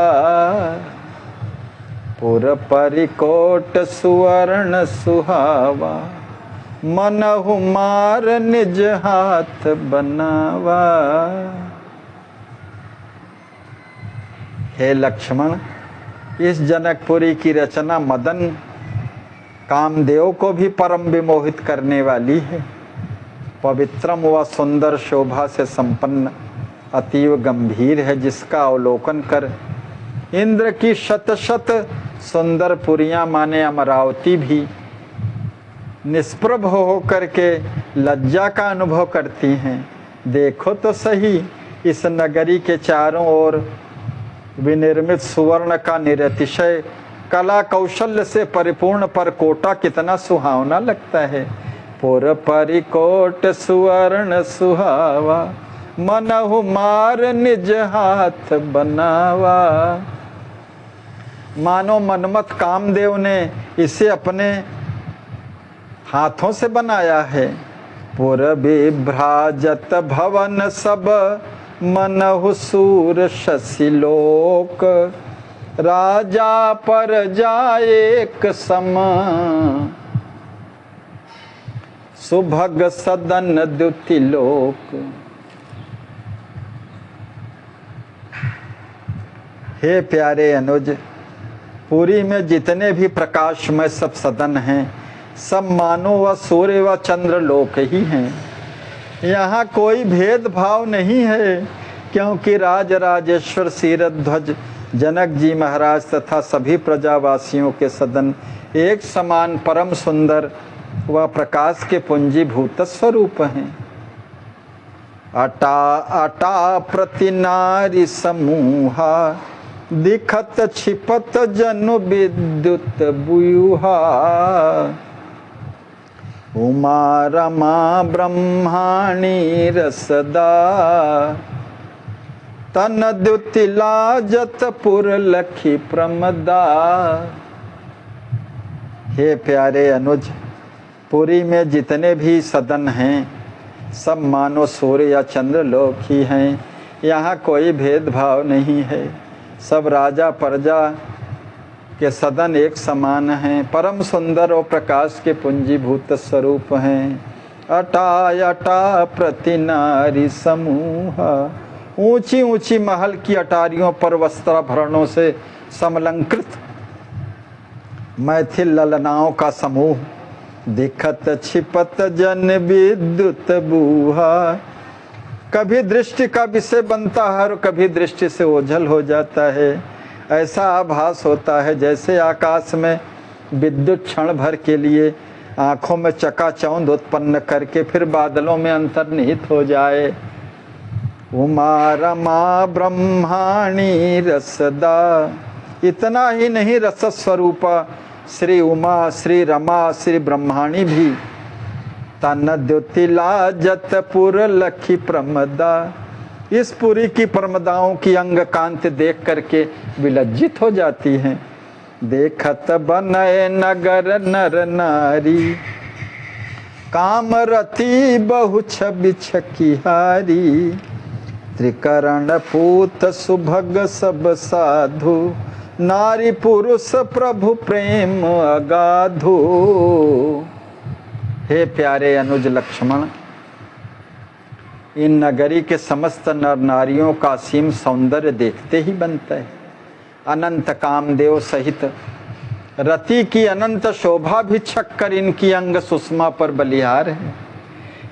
A: पुर परिकोट सुवर्ण सुहावा, मनहु मार निज हाथ बनावा। हे लक्ष्मण, इस जनकपुरी की रचना मदन कामदेव को भी परम विमोहित करने वाली है। पवित्रम व सुंदर शोभा से संपन्न अतीव गंभीर है, जिसका अवलोकन कर इंद्र की शत शत सुंदर पुरियां माने अमरावती भी निष्प्रभ हो करके लज्जा का अनुभव करती हैं। देखो तो सही, इस नगरी के चारों ओर विनिर्मित सुवर्ण का निरतिशय कला कौशल्य से परिपूर्ण परकोटा कितना सुहावना लगता है। पुर परिकोट सुवर्ण सुहावा, मनहु मार निज हाथ बनावा। मानो मनमथ कामदेव ने इसे अपने हाथों से बनाया है। पुर विभ्राजत भवन सब, मनहु सूर शशिलोक, राजा पर जाए एक सम, सुभग सदन द्युतिलोक। हे प्यारे अनुज, पुरी में जितने भी प्रकाशमय सब सदन हैं, सब मानो व सूर्य व चंद्र लोक ही हैं। यहाँ कोई भेदभाव नहीं है, क्योंकि राज राजेश्वर शीरध्वज जनक जी महाराज तथा सभी प्रजावासियों के सदन एक समान परम सुंदर व प्रकाश के पुंजीभूत स्वरूप हैं। अटा अटा प्रति नारी समूहा, दिखत छिपत जनु विद्युत बुयुहा, उमा रमा ब्रह्माणी रसदा, तन द्युतिला जतपुर लखी प्रमदा। हे प्यारे अनुज, पुरी में जितने भी सदन हैं, सब मानो सूर्य या चंद्र लोक ही हैं। यहाँ कोई भेदभाव नहीं है, सब राजा प्रजा के सदन एक समान हैं, परम सुंदर और प्रकाश के पुंजीभूत स्वरूप हैं। अटा अटा प्रति नारी समूह, ऊंची ऊंची महल की अटारियों पर वस्त्राभरणों से समलंकृत मैथिल ललनाओं का समूह, दिखत छिपत जन विद्युत बूहा। कभी दृष्टि का विषय बनता है और कभी दृष्टि से ओझल हो जाता है। ऐसा आभास होता है जैसे आकाश में विद्युत क्षण भर के लिए आँखों में चकाचौंध उत्पन्न करके फिर बादलों में अंतर्निहित हो जाए। उमा रमा ब्रह्माणी रसदा, इतना ही नहीं, रस स्वरूपा श्री उमा, श्री रमा, श्री ब्रह्माणी भी, तन द्युतिला जतपुर लखी प्रमदा। इस पुरी की प्रमदाओं की अंग कांति देख करके विलज्जित हो जाती हैं। देखत बनय नगर नर नारी, कामरती बहु छवि छकिहारी। त्रिकरण पूत सुभग सब साधु, नारी पुरुष प्रभु प्रेम अगाधु। हे प्यारे अनुज लक्ष्मण, इन नगरी के समस्त नर नारियों का असीम सौंदर्य देखते ही बनता है। अनंत कामदेव सहित रति की अनंत शोभा भी छक्कर इनकी अंग सुषमा पर बलिहार है।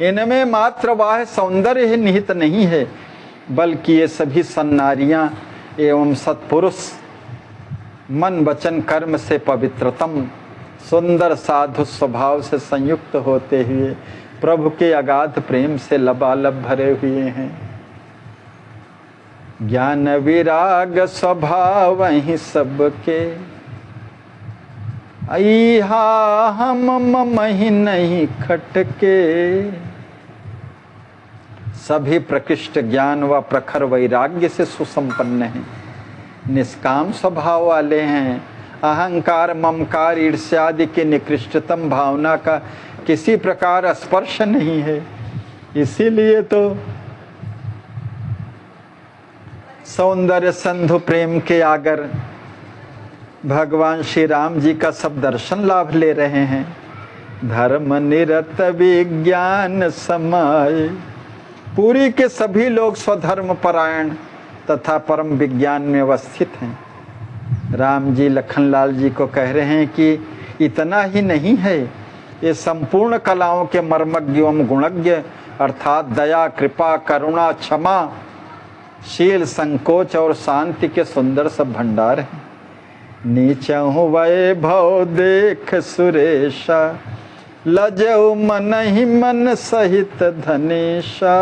A: इनमें मात्र वाह सौंदर्य ही निहित नहीं है, बल्कि ये सभी सन्नारियां एवं सत्पुरुष मन वचन कर्म से पवित्रतम सुंदर साधु स्वभाव से संयुक्त होते हुए प्रभु के अगाध प्रेम से लबालब भरे हुए हैं। ज्ञान विराग स्वभाव ही सबके, अहा हम मम ही नहीं खटके। सभी प्रकृष्ट ज्ञान व प्रखर वैराग्य से सुसंपन्न हैं, निष्काम स्वभाव वाले हैं, अहंकार ममकार ईर्ष्यादि की निकृष्टतम भावना का किसी प्रकार स्पर्श नहीं है। इसीलिए तो सौंदर्य संधु प्रेम के आगर भगवान श्री राम जी का सब दर्शन लाभ ले रहे हैं। धर्म निरत विज्ञान समाये, पूरी के सभी लोग स्वधर्म परायण तथा परम विज्ञान में अवस्थित हैं। राम जी लखनलाल जी को कह रहे हैं कि इतना ही नहीं है, ये संपूर्ण कलाओं के मर्मज्ञ एवं गुणज्ञ अर्थात दया कृपा करुणा क्षमा शील संकोच और शांति के सुंदर सब भंडार हैं। नीचहु वैभव देख सुरेशा, लजऊ मन ही मन सहित धनेशा।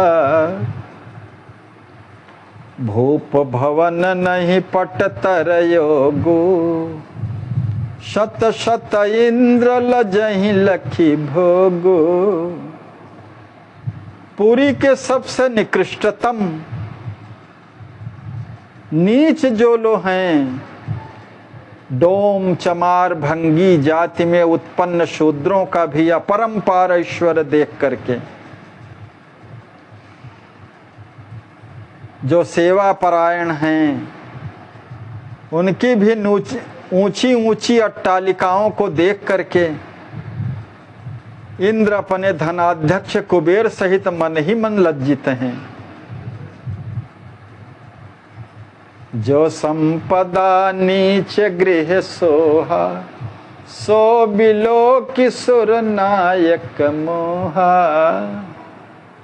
A: भूप भवन नहीं पट तर योगु, शत शत इंद्र लजहि लखी भोगु। पुरी के सबसे निकृष्टतम नीच जो लोग हैं, डोम चमार भंगी जाति में उत्पन्न शूद्रों का भी अपरंपार ऐश्वर्य देख करके जो सेवा परायण हैं, उनकी भी ऊंची ऊंची अट्टालिकाओं को देख करके इंद्र अपने धनाध्यक्ष कुबेर सहित मन ही मन लज्जित हैं। जो संपदा नीच गृह सोहा, सो बिलो किशोर नायक मोहा।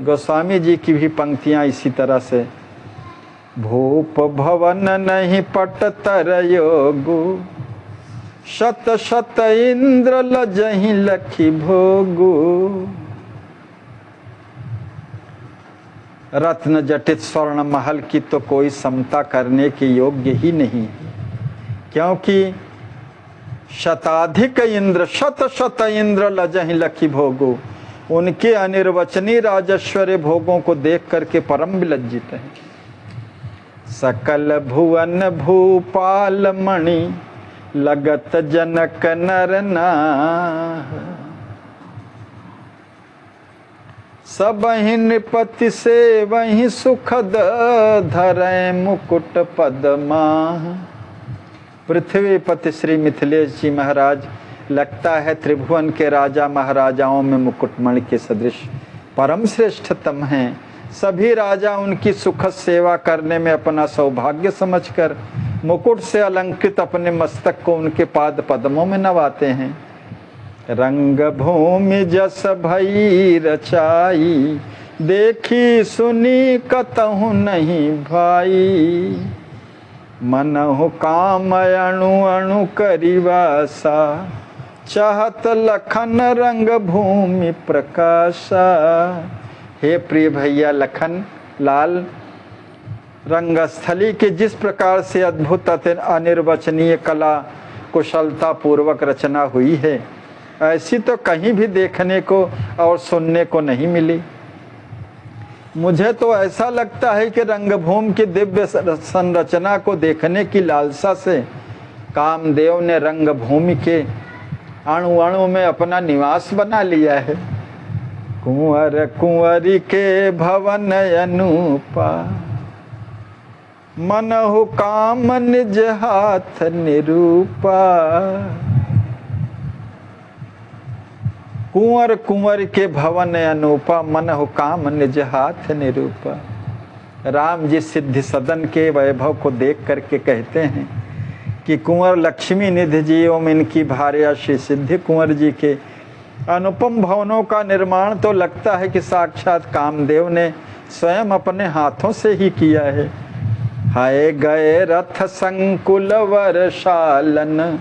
A: गोस्वामी जी की भी पंक्तियां इसी तरह से। भूप भवन नहीं पट तर योगु, शत शत इंद्र लजहि लखी भोगु। रत्न जटित स्वर्ण महल की तो कोई समता करने के योग्य ही नहीं, क्योंकि शताधिक इंद्र शत शत इंद्र लजहि लखी भोगु, उनके अनिर्वचनीय राजस्वरी भोगों को देख करके परम विलज्जित हैं। सकल भुवन भूपाल मणि, लगत जनक नर नाह। सब ही नृपति से वही सुखद, धरे मुकुट पदमा। पृथ्वीपति श्री मिथिलेश जी महाराज लगता है त्रिभुवन के राजा महाराजाओं में मुकुटमणि के सदृश परम श्रेष्ठतम हैं। सभी राजा उनकी सुखद सेवा करने में अपना सौभाग्य समझकर मुकुट से अलंकृत अपने मस्तक को उनके पाद पद्मों में नवाते हैं। रंग भूमि जस भई रचाई, देखी सुनी कतहु नहीं भाई। मनहु काम अणु अणु करिवासा, चाहत लखन रंग भूमि प्रकाशा। हे प्रिय भैया लखन लाल, रंगस्थली के जिस प्रकार से अद्भुत अनिर्वचनीय कला कुशलता पूर्वक रचना हुई है, ऐसी तो कहीं भी देखने को और सुनने को नहीं मिली। मुझे तो ऐसा लगता है कि रंगभूमि की दिव्य संरचना को देखने की लालसा से कामदेव ने रंगभूमि के अणु अणु में अपना निवास बना लिया है। कुंवर कुंवरी के भवन अनूपा, मनहु काम निज हाथ निरूपा। कुंवर कुंवर के भवन अनूपा, मनहु काम निज हाथ निरूपा। राम जी सिद्धि सदन के वैभव को देख करके कहते हैं कि कुंवर लक्ष्मी निधि जी एवं इनकी भार्या श्री सिद्धि कुंवर जी के अनुपम भवनों का निर्माण तो लगता है कि साक्षात कामदेव ने स्वयं अपने हाथों से ही किया है। हाय गए रथ संकुल वर्षालन,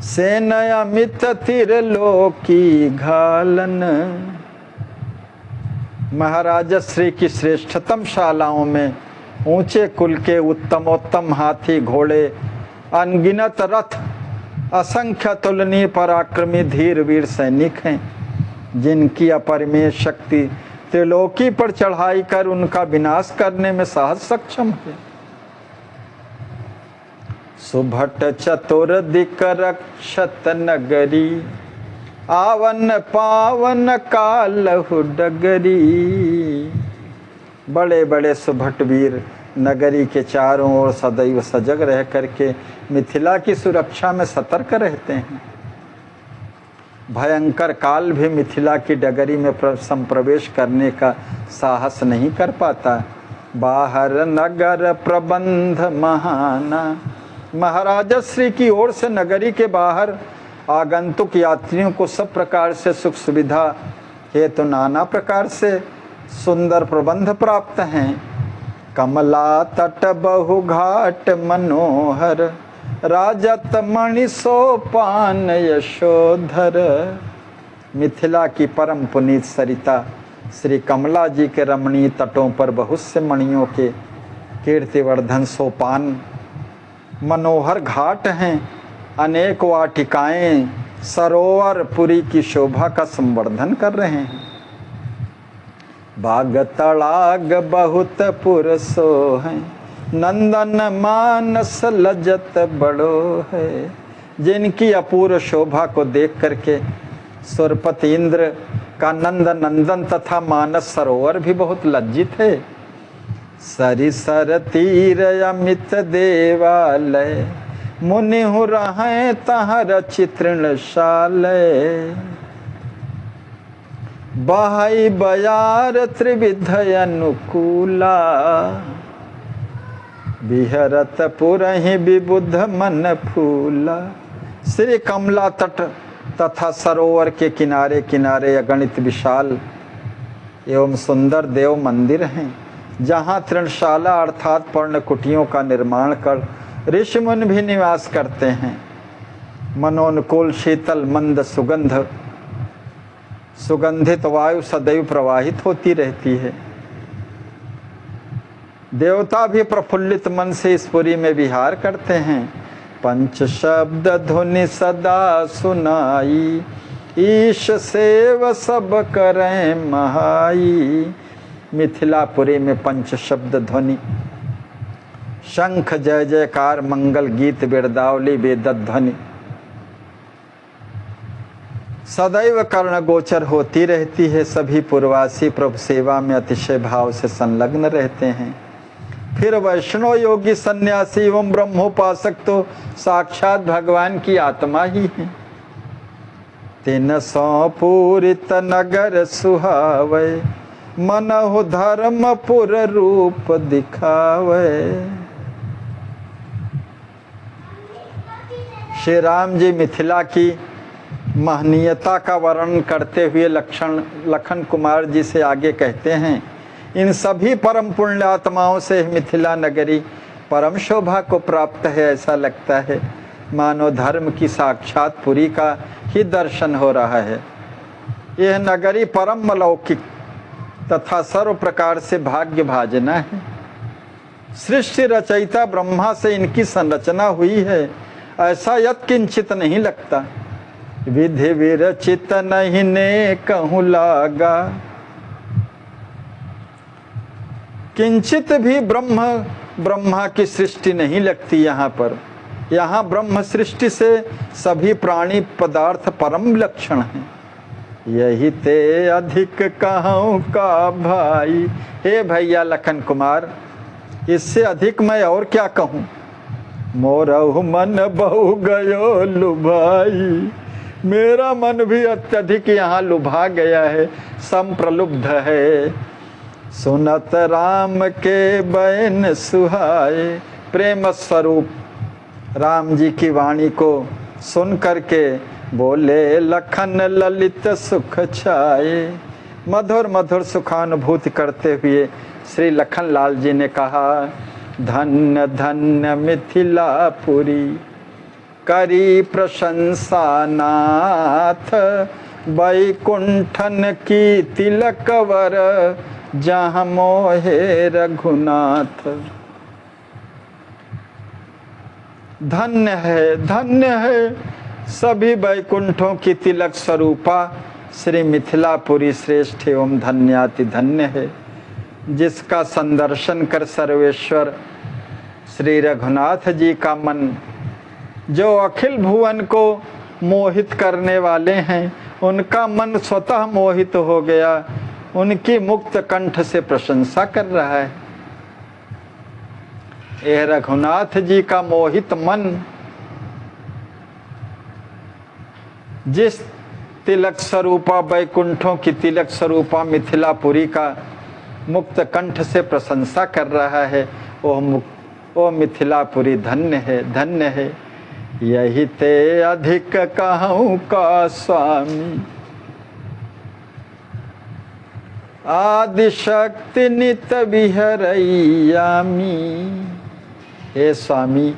A: सेन अमित त्रिलोकी घालन। महाराजा श्री की श्रेष्ठतम शालाओं में ऊंचे कुल के उत्तमोत्तम हाथी घोड़े, अनगिनत रथ, असंख्य तुलनीय पराक्रमी धीर वीर सैनिक हैं, जिनकी अपरिमेय शक्ति त्रिलोकी पर चढ़ाई कर उनका विनाश करने में सहज सक्षम है। सुभट चतुर दिक रक्षत नगरी, आवन पावन कालहु डगरी। बड़े बड़े सुभट वीर नगरी के चारों ओर सदैव सजग रह करके मिथिला की सुरक्षा में सतर्क रहते हैं। भयंकर काल भी मिथिला की डगरी में संप्रवेश करने का साहस नहीं कर पाता। बाहर नगर प्रबंध महाना, महाराजा श्री की ओर से नगरी के बाहर आगंतुक यात्रियों को सब प्रकार से सुख सुविधा हेतु नाना प्रकार से सुंदर प्रबंध प्राप्त हैं। कमला तट बहु घाट मनोहर, राजत मणि सोपान यशोधर। मिथिला की परम पुनीत सरिता श्री कमला जी के रमणीय तटों पर बहुत से मणियों के कीर्तिवर्धन सोपान मनोहर घाट हैं। अनेक वाटिकाएं सरोवर पुरी की शोभा का संवर्धन कर रहे हैं। बाग तड़ाग बहुत पुरसो हैं, नंदन मानस लजत बड़ो है। जिनकी अपूर्व शोभा को देख करके सुरपति इंद्र का नंदन तथा मानस सरोवर भी बहुत लज्जित है। सरिसर तीर अमित देवालय, मुनि हु रहें तहर चित्रणशालय। बहाई बयार त्रिविध अनुकूला, बिहरत पुरहि विबुध मन फूला। श्री कमला तट तथा सरोवर के किनारे किनारे अगणित विशाल एवं सुंदर देव मंदिर हैं, जहाँ तृणशाला अर्थात पर्णकुटियों का निर्माण कर ऋषि मुनि भी निवास करते हैं। मनोनुकूल शीतल मंद सुगंधित वायु सदैव प्रवाहित होती रहती है। देवता भी प्रफुल्लित मन से इस पुरी में विहार करते हैं। पंच शब्द धुनि सदा सुनाई, ईश सेव सब करें महाई। मिथिलापुरी में पंच शब्द ध्वनि शंख जय जयकार मंगल गीत बिरदावली वेदत ध्वनि सदैव कर्ण गोचर होती रहती है। सभी पूर्वासी प्रभु सेवा में अतिशय भाव से संलग्न रहते हैं। फिर वैष्णव योगी सन्यासी एवं ब्रह्मोपासक तो साक्षात भगवान की आत्मा ही है। 300 पूरित नगर सुहावे, मनहु धर्मपुर रूप दिखावे। श्री राम जी मिथिला की महनीयता का वर्णन करते हुए लखन कुमार जी से आगे कहते हैं, इन सभी परम पुण्य आत्माओं से मिथिला नगरी परम शोभा को प्राप्त है। ऐसा लगता है मानो धर्म की साक्षात पुरी का ही दर्शन हो रहा है। यह नगरी परम अलौकिक तथा सर्व प्रकार से भाग्य भाजना है। सृष्टि रचयिता ब्रह्मा से इनकी संरचना हुई है, ऐसा यत्किंचित नहीं लगता। विधि विरचित नहीं ने कहूँ लागा, किंचित भी ब्रह्मा की सृष्टि नहीं लगती यहाँ पर। यहाँ ब्रह्म सृष्टि से सभी प्राणी पदार्थ परम लक्षण हैं। यही ते अधिक कहूँ का भाई। हे भैया लखन कुमार, इससे अधिक मैं और क्या कहूँ। मोरहु मन बहु गयो लुभाई, मेरा मन भी अत्यधिक यहाँ लुभा गया है, संप्रलुब्ध है। सुनत राम के बैन सुहाए, प्रेम स्वरूप राम जी की वाणी को सुन करके बोले लखन ललित सुख छाए। मधुर मधुर सुखानुभूति करते हुए श्री लखन लाल जी ने कहा, धन्य धन्य मिथिलापुरी, करी प्रशंसा नाथ। बैकुंठन की तिलकवर, जहाँ मोहे रघुनाथ। धन्य है सभी बैकुंठों की तिलक स्वरूपा श्री मिथिलापुरी श्रेष्ठ एवं धन्याति धन्य है, जिसका संदर्शन कर सर्वेश्वर श्री रघुनाथ जी का मन, जो अखिल भुवन को मोहित करने वाले हैं, उनका मन स्वतः मोहित हो गया, उनकी मुक्त कंठ से प्रशंसा कर रहा है। यह रघुनाथ जी का मोहित मन जिस तिलक स्वरूपा बैकुंठों की तिलक स्वरूपा मिथिलापुरी का मुक्त कंठ से प्रशंसा कर रहा है, वो मिथिलापुरी धन्य है, धन्य है। यही ते अधिक कहूँ का स्वामी, आदि शक्ति नित विहरैयामी। हे स्वामी,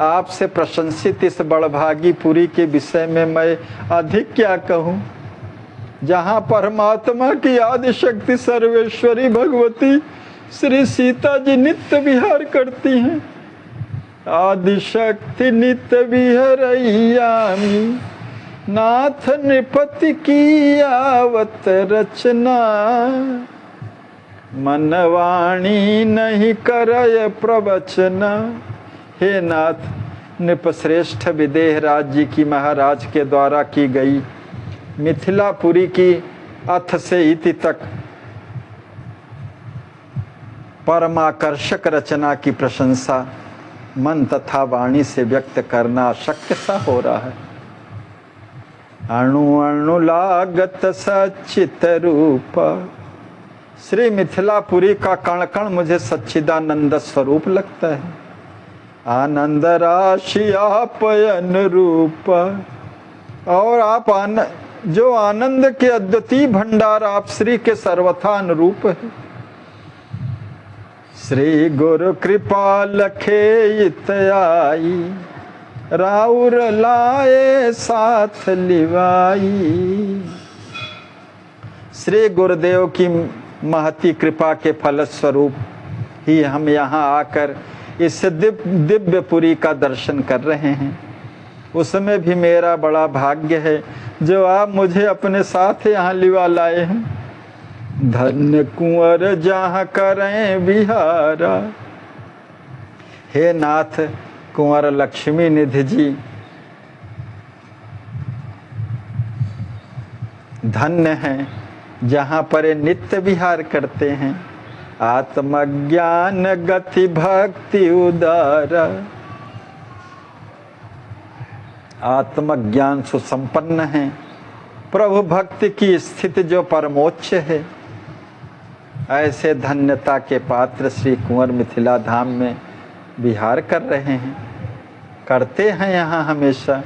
A: आपसे प्रशंसित इस बड़भागी पुरी के विषय में मैं अधिक क्या कहूँ, जहाँ परमात्मा की आदि शक्ति सर्वेश्वरी भगवती श्री सीता जी नित्य विहार करती हैं। आदि शक्ति नित्य विहरैयामी, नाथ नृपति की आवत रचना, मनवाणी नहीं करय प्रवचना। हे नाथ, नृपश्रेष्ठ विदेह राज जी की महाराज के द्वारा की गई मिथिलापुरी की अथ से इति तक परमाकर्षक रचना की प्रशंसा मन तथा वाणी से व्यक्त करना अशक्य सा हो रहा है। अणु अणु लागत सच्चित रूप, श्री मिथिलापुरी का कण कण मुझे सच्चिदानंद स्वरूप लगता है। आनंद राशि आप अनुरूप, और आप जो आनंद के अद्वितीय भंडार आप श्री के सर्वथा अनुरूप है। श्री गुरु कृपा लखेत आई, राउर लाए साथ लिवाई। श्री गुरुदेव की महती कृपा के फलस्वरूप ही हम यहाँ आकर इस दिव्य पुरी का दर्शन कर रहे हैं। उसमें भी मेरा बड़ा भाग्य है जो आप मुझे अपने साथ यहाँ लिवा लाए हैं। धन्य कुंवर जहाँ करें विहारा। हे नाथ, कुंवर लक्ष्मी निधि जी धन्य हैं जहाँ पर नित्य विहार करते हैं। आत्मज्ञान गति भक्ति उदारा, आत्मज्ञान सुसंपन्न है, प्रभु भक्ति की स्थिति जो परमोच्च है। ऐसे धन्यता के पात्र श्री कुंवर मिथिला धाम में विहार कर रहे हैं, करते हैं यहाँ हमेशा।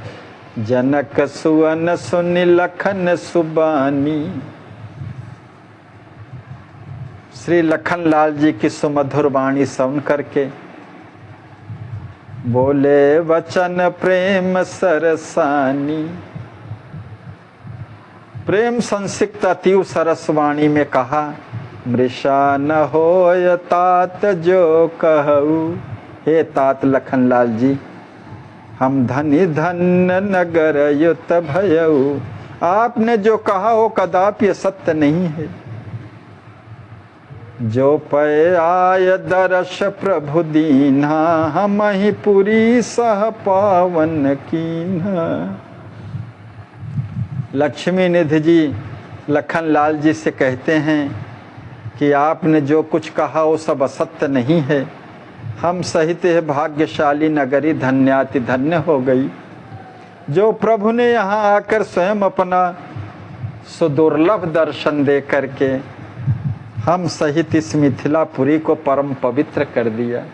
A: जनक सुवन सुनि लखन सुबानी, श्री लखन लाल जी की सुमधुर वाणी सुन करके बोले वचन प्रेम सरसानी। प्रेम संसिक्त अतीव सरस वाणी में कहा, मृषा न होय तात जो कहू। हे तात लखन लाल जी, हम धनी धन्य नगर युत भयऊ। आपने जो कहा वो कदापि सत्य नहीं है। जो पय आय दर्श प्रभु दीन्हा, हम ही पुरी सह पावन कीन्हा। लक्ष्मी निधि जी लखन लाल जी से कहते हैं कि आपने जो कुछ कहा वो सब असत्य नहीं है। हम सहित है भाग्यशाली नगरी धन्याति धन्य हो गई, जो प्रभु ने यहाँ आकर स्वयं अपना सुदुर्लभ दर्शन दे करके हम सहित इस मिथिलापुरी को परम पवित्र कर दिया।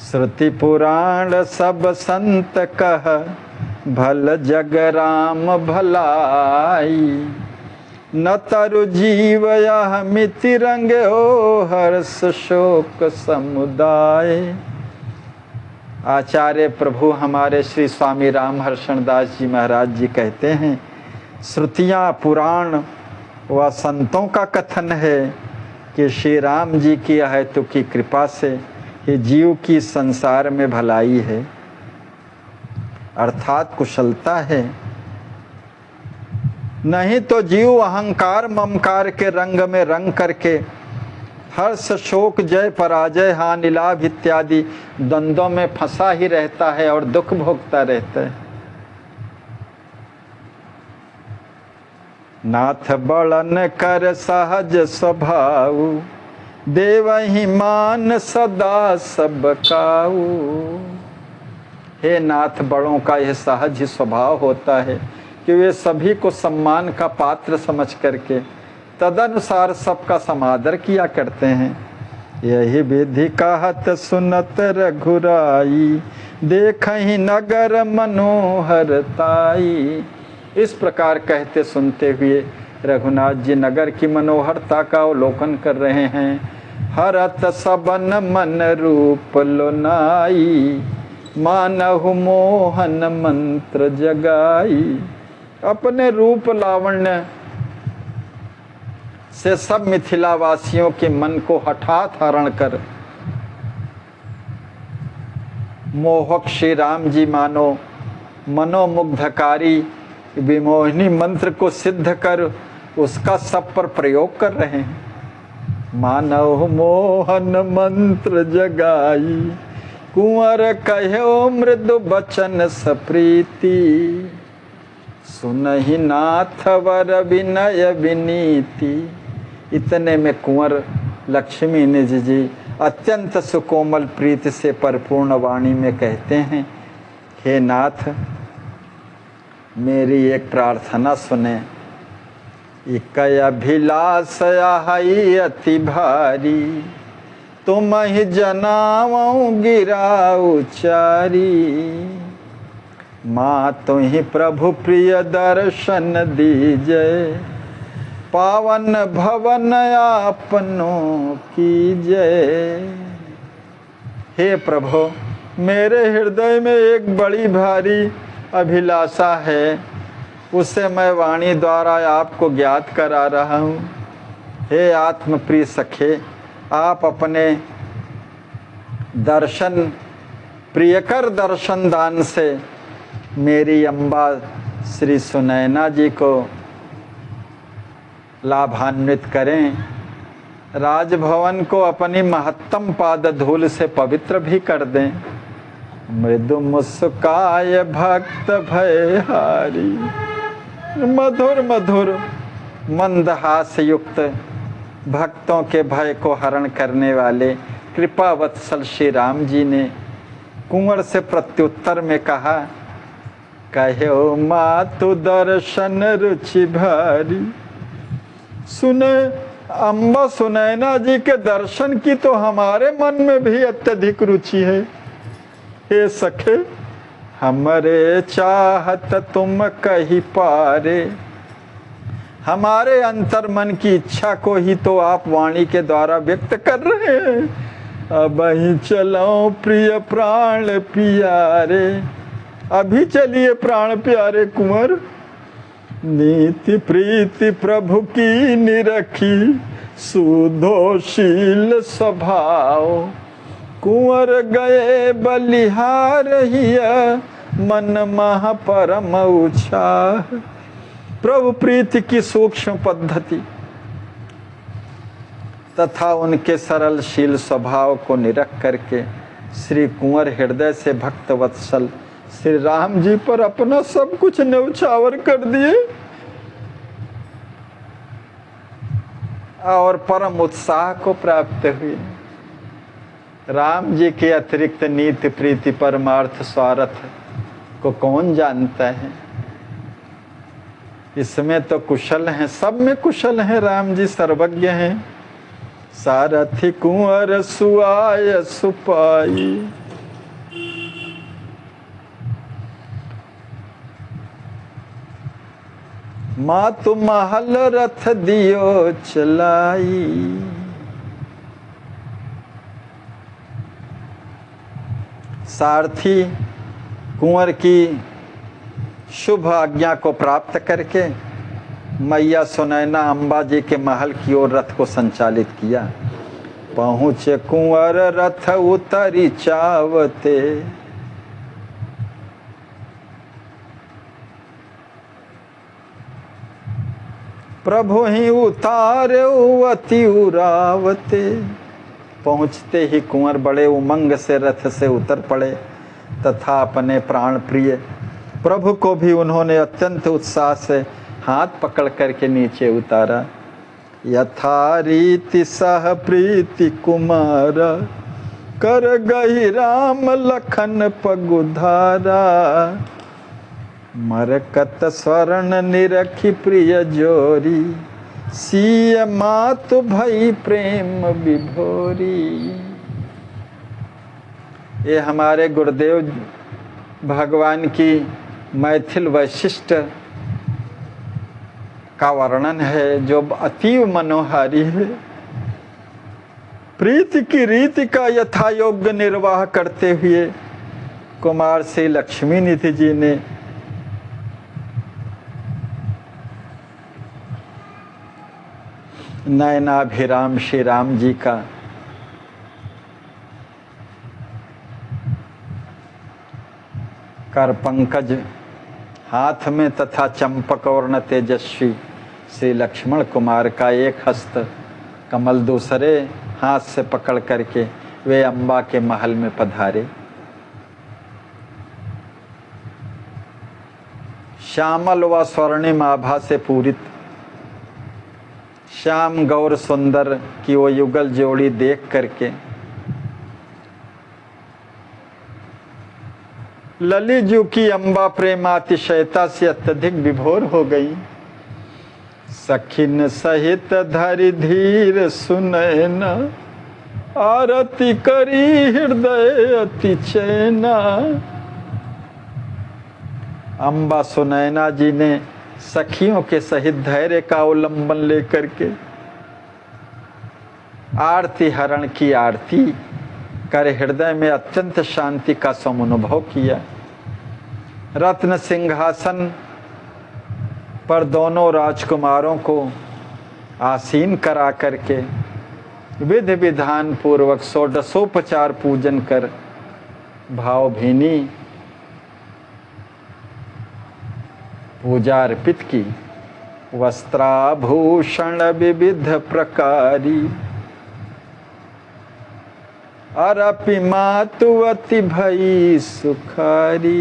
A: श्रुति पुराण सब संत कह, भल जग राम भलाई। न तरु जीव यह मिति रंग हो, हर्ष शोक समुदाय। आचार्य प्रभु हमारे श्री स्वामी राम हर्षण दास जी महाराज जी कहते हैं, श्रुतियाँ पुराण व संतों का कथन है कि श्री राम जी की हेतु की कृपा से ये जीव की संसार में भलाई है, अर्थात कुशलता है। नहीं तो जीव अहंकार ममकार के रंग में रंग करके हर्ष शोक जय पराजय हानि लाभ इत्यादि द्वंद्वों में फंसा ही रहता है और दुख भोगता रहता है। नाथ बड़न कर सहज स्वभाव, देवहि मान सदा सब काऊ। हे नाथ, बड़ों का यह सहज ही स्वभाव होता है कि वे सभी को सम्मान का पात्र समझ करके तदनुसार सबका समादर किया करते हैं। यही विधि कहत सुनत रघुराई, देखहि नगर मनोहरताई। इस प्रकार कहते सुनते हुए रघुनाथ जी नगर की मनोहरता का अवलोकन कर रहे हैं। हरत सबन मन रूप लोनाई, मानहु मोहन मंत्र जगाई। अपने रूप लावण्य से सब मिथिलावासियों के मन को हठात हरण कर मोहक श्री राम जी मानो मनोमुग्धकारी विमोहिनी मंत्र को सिद्ध कर उसका सब पर प्रयोग कर रहे हैं। मानव मोहन मंत्र जगाई, कुंवर कहो मृदु बचन सप्रीति। सुनहि नाथ वर विनय विनीति। इतने में कुंवर लक्ष्मी निज जी अत्यंत सुकोमल प्रीति से परिपूर्ण वाणी में कहते हैं, हे नाथ, मेरी एक प्रार्थना सुने। इक अभिलाष आई अति भारी, तुम ही जनावो गिराऊ चारी। माँ तुहि प्रभु प्रिय दर्शन दीजय, पावन भवन आपनों की जय। हे प्रभु, मेरे हृदय में एक बड़ी भारी अभिलाषा है, उसे मैं वाणी द्वारा आपको ज्ञात करा रहा हूँ। हे आत्मप्रिय सखे, आप अपने दर्शन प्रियकर दर्शन दान से मेरी अम्बा श्री सुनैना जी को लाभान्वित करें। राजभवन को अपनी महत्तम पाद धूल से पवित्र भी कर दें। मृदु मुस्काय भक्त भयहारी, मधुर मधुर मंदहास युक्त भक्तों के भय को हरण करने वाले कृपा वत्सल श्री राम जी ने कुंवर से प्रत्युत्तर में कहा, कहो मातु दर्शन रुचि भारी। सुने अम्बा सुनैना जी के दर्शन की तो हमारे मन में भी अत्यधिक रुचि है। हे सखे, हमरे चाहत तुम कही पारे। हमारे अंतर मन की इच्छा को ही तो आप वाणी के द्वारा व्यक्त कर रहे हैं। अब ही चलो प्रिय प्राण प्यारे। अभी चलिए प्राण प्यारे कुंवर। नीति प्रीति प्रभु की निरखी, सुधोशील स्वभाव। कुंवर गए बलिहार हिया, मन महा परम उत्साह। प्रभु प्रीति की सूक्ष्म पद्धति तथा उनके सरलशील स्वभाव को निरख करके श्री कुंवर हृदय से भक्त वत्सल श्री राम जी पर अपना सब कुछ न्यौछावर कर दिए और परम उत्साह को प्राप्त हुए। राम जी के अतिरिक्त नीति प्रीति परमार्थ स्वार्थ को कौन जानता है। इसमें तो कुशल हैं, सब में कुशल हैं। राम जी सर्वज्ञ हैं। सारथी कुंवर सुआय सुपाई। मातु महल रथ दियो चलाई। सारथी कुंवर की शुभ आज्ञा को प्राप्त करके मैया सुनैना अम्बा जी के महल की ओर रथ को संचालित किया। पहुँचे कुंवर रथ उतरी चावते। प्रभु ही उतारे अति उरावते। पहुँचते ही कुंवर बड़े उमंग से रथ से उतर पड़े तथा अपने प्राण प्रिय प्रभु को भी उन्होंने अत्यंत उत्साह से हाथ पकड़ करके नीचे उतारा। यथा रीति सह प्रीति कुमारा कर गही राम लखन पगुधारा। मरकत स्वर्ण निरखी प्रिय जोरी सिय मातु भई प्रेम विभोरी। ये हमारे गुरुदेव भगवान की मैथिल वैशिष्ट का वर्णन है जो अतीव मनोहारी है। प्रीति की रीति का यथा योग्य निर्वाह करते हुए कुमार श्री लक्ष्मी निधि जी ने नयनाभिराम श्री राम जी का कर पंकज हाथ में तथा चंपक वर्ण तेजस्वी श्री लक्ष्मण कुमार का एक हस्त कमल दूसरे हाथ से पकड़ करके वे अम्बा के महल में पधारे। श्यामल व स्वर्णिम आभा से पूरित श्याम गौर सुंदर की वो युगल जोड़ी देख करके ललिजू की अम्बा प्रेमातिशयता से अत्यधिक विभोर हो गई। सखिन सहित धरि धीर सुनैना आरती करी हृदय अति चैना। अम्बा सुनैना जी ने सखियों के सहित धैर्य का अवलंबन लेकर के आरती हरण की आरती कर हृदय में अत्यंत शांति का समुनुभव किया। रत्न सिंहासन पर दोनों राजकुमारों को आसीन करा करके विधि विधान पूर्वक षोडशोपचार पूजन कर भावभीनी पूजा अर्पित की। वस्त्राभूषण विविध प्रकारी अरपि मातु अति भई सुखारी।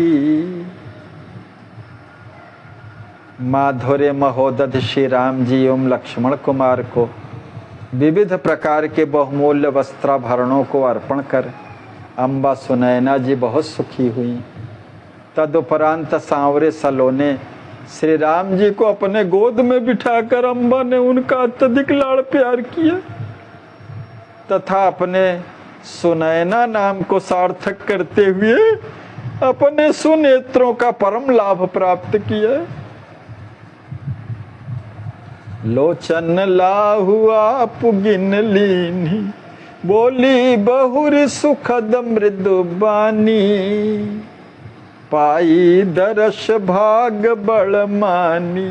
A: माधुर्य महोदध श्री राम जी एवं लक्ष्मण कुमार को विविध प्रकार के बहुमूल्य वस्त्राभरणों को अर्पण कर अम्बा सुनैना जी बहुत सुखी हुई। तदुपरांत सांवरे सलोने श्री राम जी को अपने गोद में बिठाकर अम्बा ने उनका अत्यधिक लाड़ प्यार किया तथा अपने सुनैना नाम को सार्थक करते हुए अपने सुनेत्रों का परम लाभ प्राप्त किया। लोचन लाहु आप गिन लीनी बोली बहुर सुखद मृदु बानी। पाई दरस भाग बड़ मानी।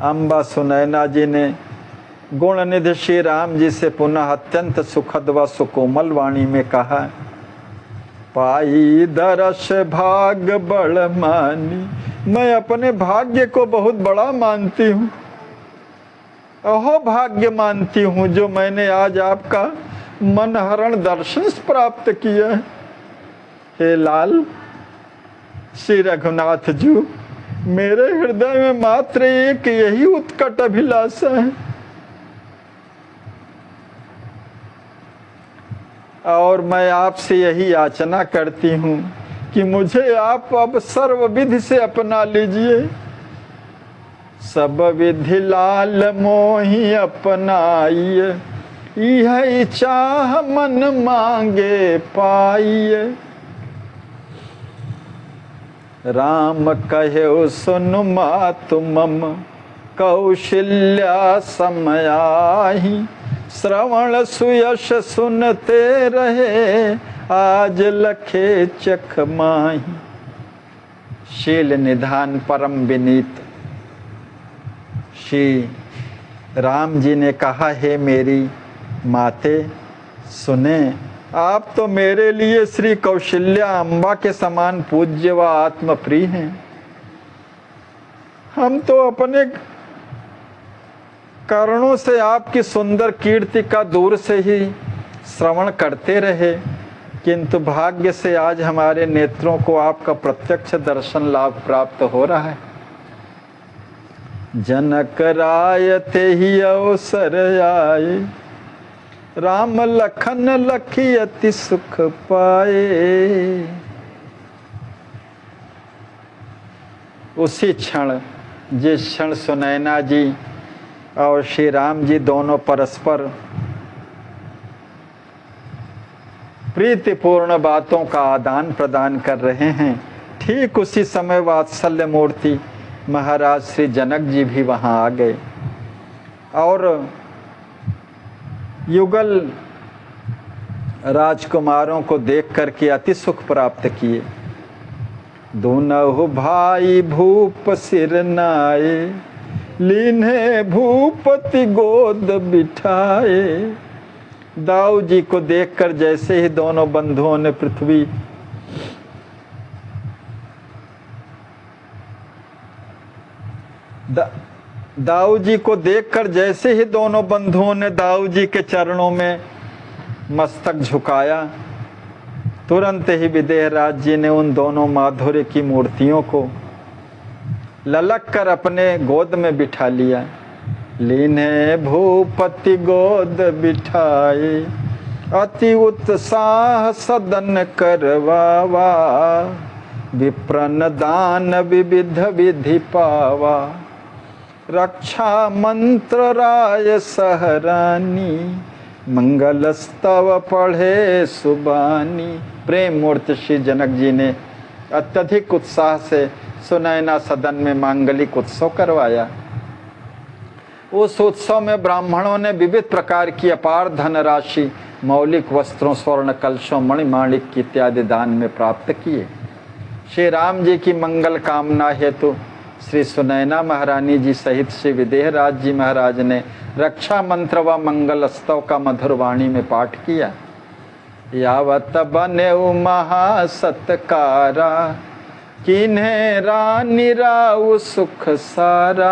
A: अम्बा सुनैना जी ने गुण निधि श्री राम जी से पुनः अत्यंत सुखद व सुकोमल वाणी में कहा, पाई दरस भाग बड़ मानी। मैं अपने भाग्य को बहुत बड़ा मानती हूँ, अहो भाग्य मानती हूँ जो मैंने आज आपका मनहरण दर्शन प्राप्त किया है। हे लाल श्री रघुनाथ जी, मेरे हृदय में मात्र एक यही उत्कट अभिलाषा है और मैं आपसे यही याचना करती हूँ कि मुझे आप अब सर्व विधि से अपना लीजिए। सब विधि लाल मोहि अपनाइए, यह चाह मन मांगे पाइए। राम कहे सुन मातु मम कौशल्या समयाहि। श्रवण सुयश सुनते रहे आज लखे चख माही। शील निधान परम विनीत श्री राम जी ने कहा, हे मेरी माते सुने, आप तो मेरे लिए श्री कौशल्या अम्बा के समान पूज्य व आत्मप्रिय हैं। हम तो अपने कारणों से आपकी सुंदर कीर्ति का दूर से ही श्रवण करते रहे, किंतु भाग्य से आज हमारे नेत्रों को आपका प्रत्यक्ष दर्शन लाभ प्राप्त हो रहा है। जनक राय ते ही अवसर आए, राम लखन लखी अति सुख पाए। उसी क्षण, जिस क्षण सुनैना जी और श्री राम जी दोनों परस्पर प्रीतिपूर्ण बातों का आदान प्रदान कर रहे हैं, ठीक उसी समय वात्सल्य मूर्ति महाराज श्री जनक जी भी वहां आ गए और युगल राजकुमारों को देख करके अति सुख प्राप्त किए। दोनों भाई भूप सिर नाए, लीन्हे भूपति गोद बिठाए। दाऊ जी को देखकर जैसे ही दोनों बंधुओं ने पृथ्वी दाऊ जी को देखकर जैसे ही दोनों बंधुओं ने दाऊ जी के चरणों में मस्तक झुकाया, तुरंत ही विदेहराज जी ने उन दोनों माधुर्य की मूर्तियों को ललक कर अपने गोद में बिठा लिया। लीने भूपति गोद बिठाए, अति उत्साह सदन करवावा। विप्रन दान विविध विधि पावा, रक्षा मंत्र राय सहरानी। मंगल स्तव पढ़े सुबानी। प्रेम मूर्ति श्री जनक जी ने अत्यधिक उत्साह से सुनैना सदन में मांगलिक उत्सव करवाया। उस उत्सव में ब्राह्मणों ने विविध प्रकार की अपार धनराशि मौलिक वस्त्रों, स्वर्ण कलशों, मणिमाणिक इत्यादि दान में प्राप्त किए। श्री राम जी की मंगल कामना हेतु श्री सुनैना महारानी जी सहित श्री विदेहराज जी महाराज ने रक्षा मंत्र व मंगल स्तव का मधुर वाणी में पाठ किया। यावत बने महासत्कारा, किन्हे रानी राउ सुख सारा।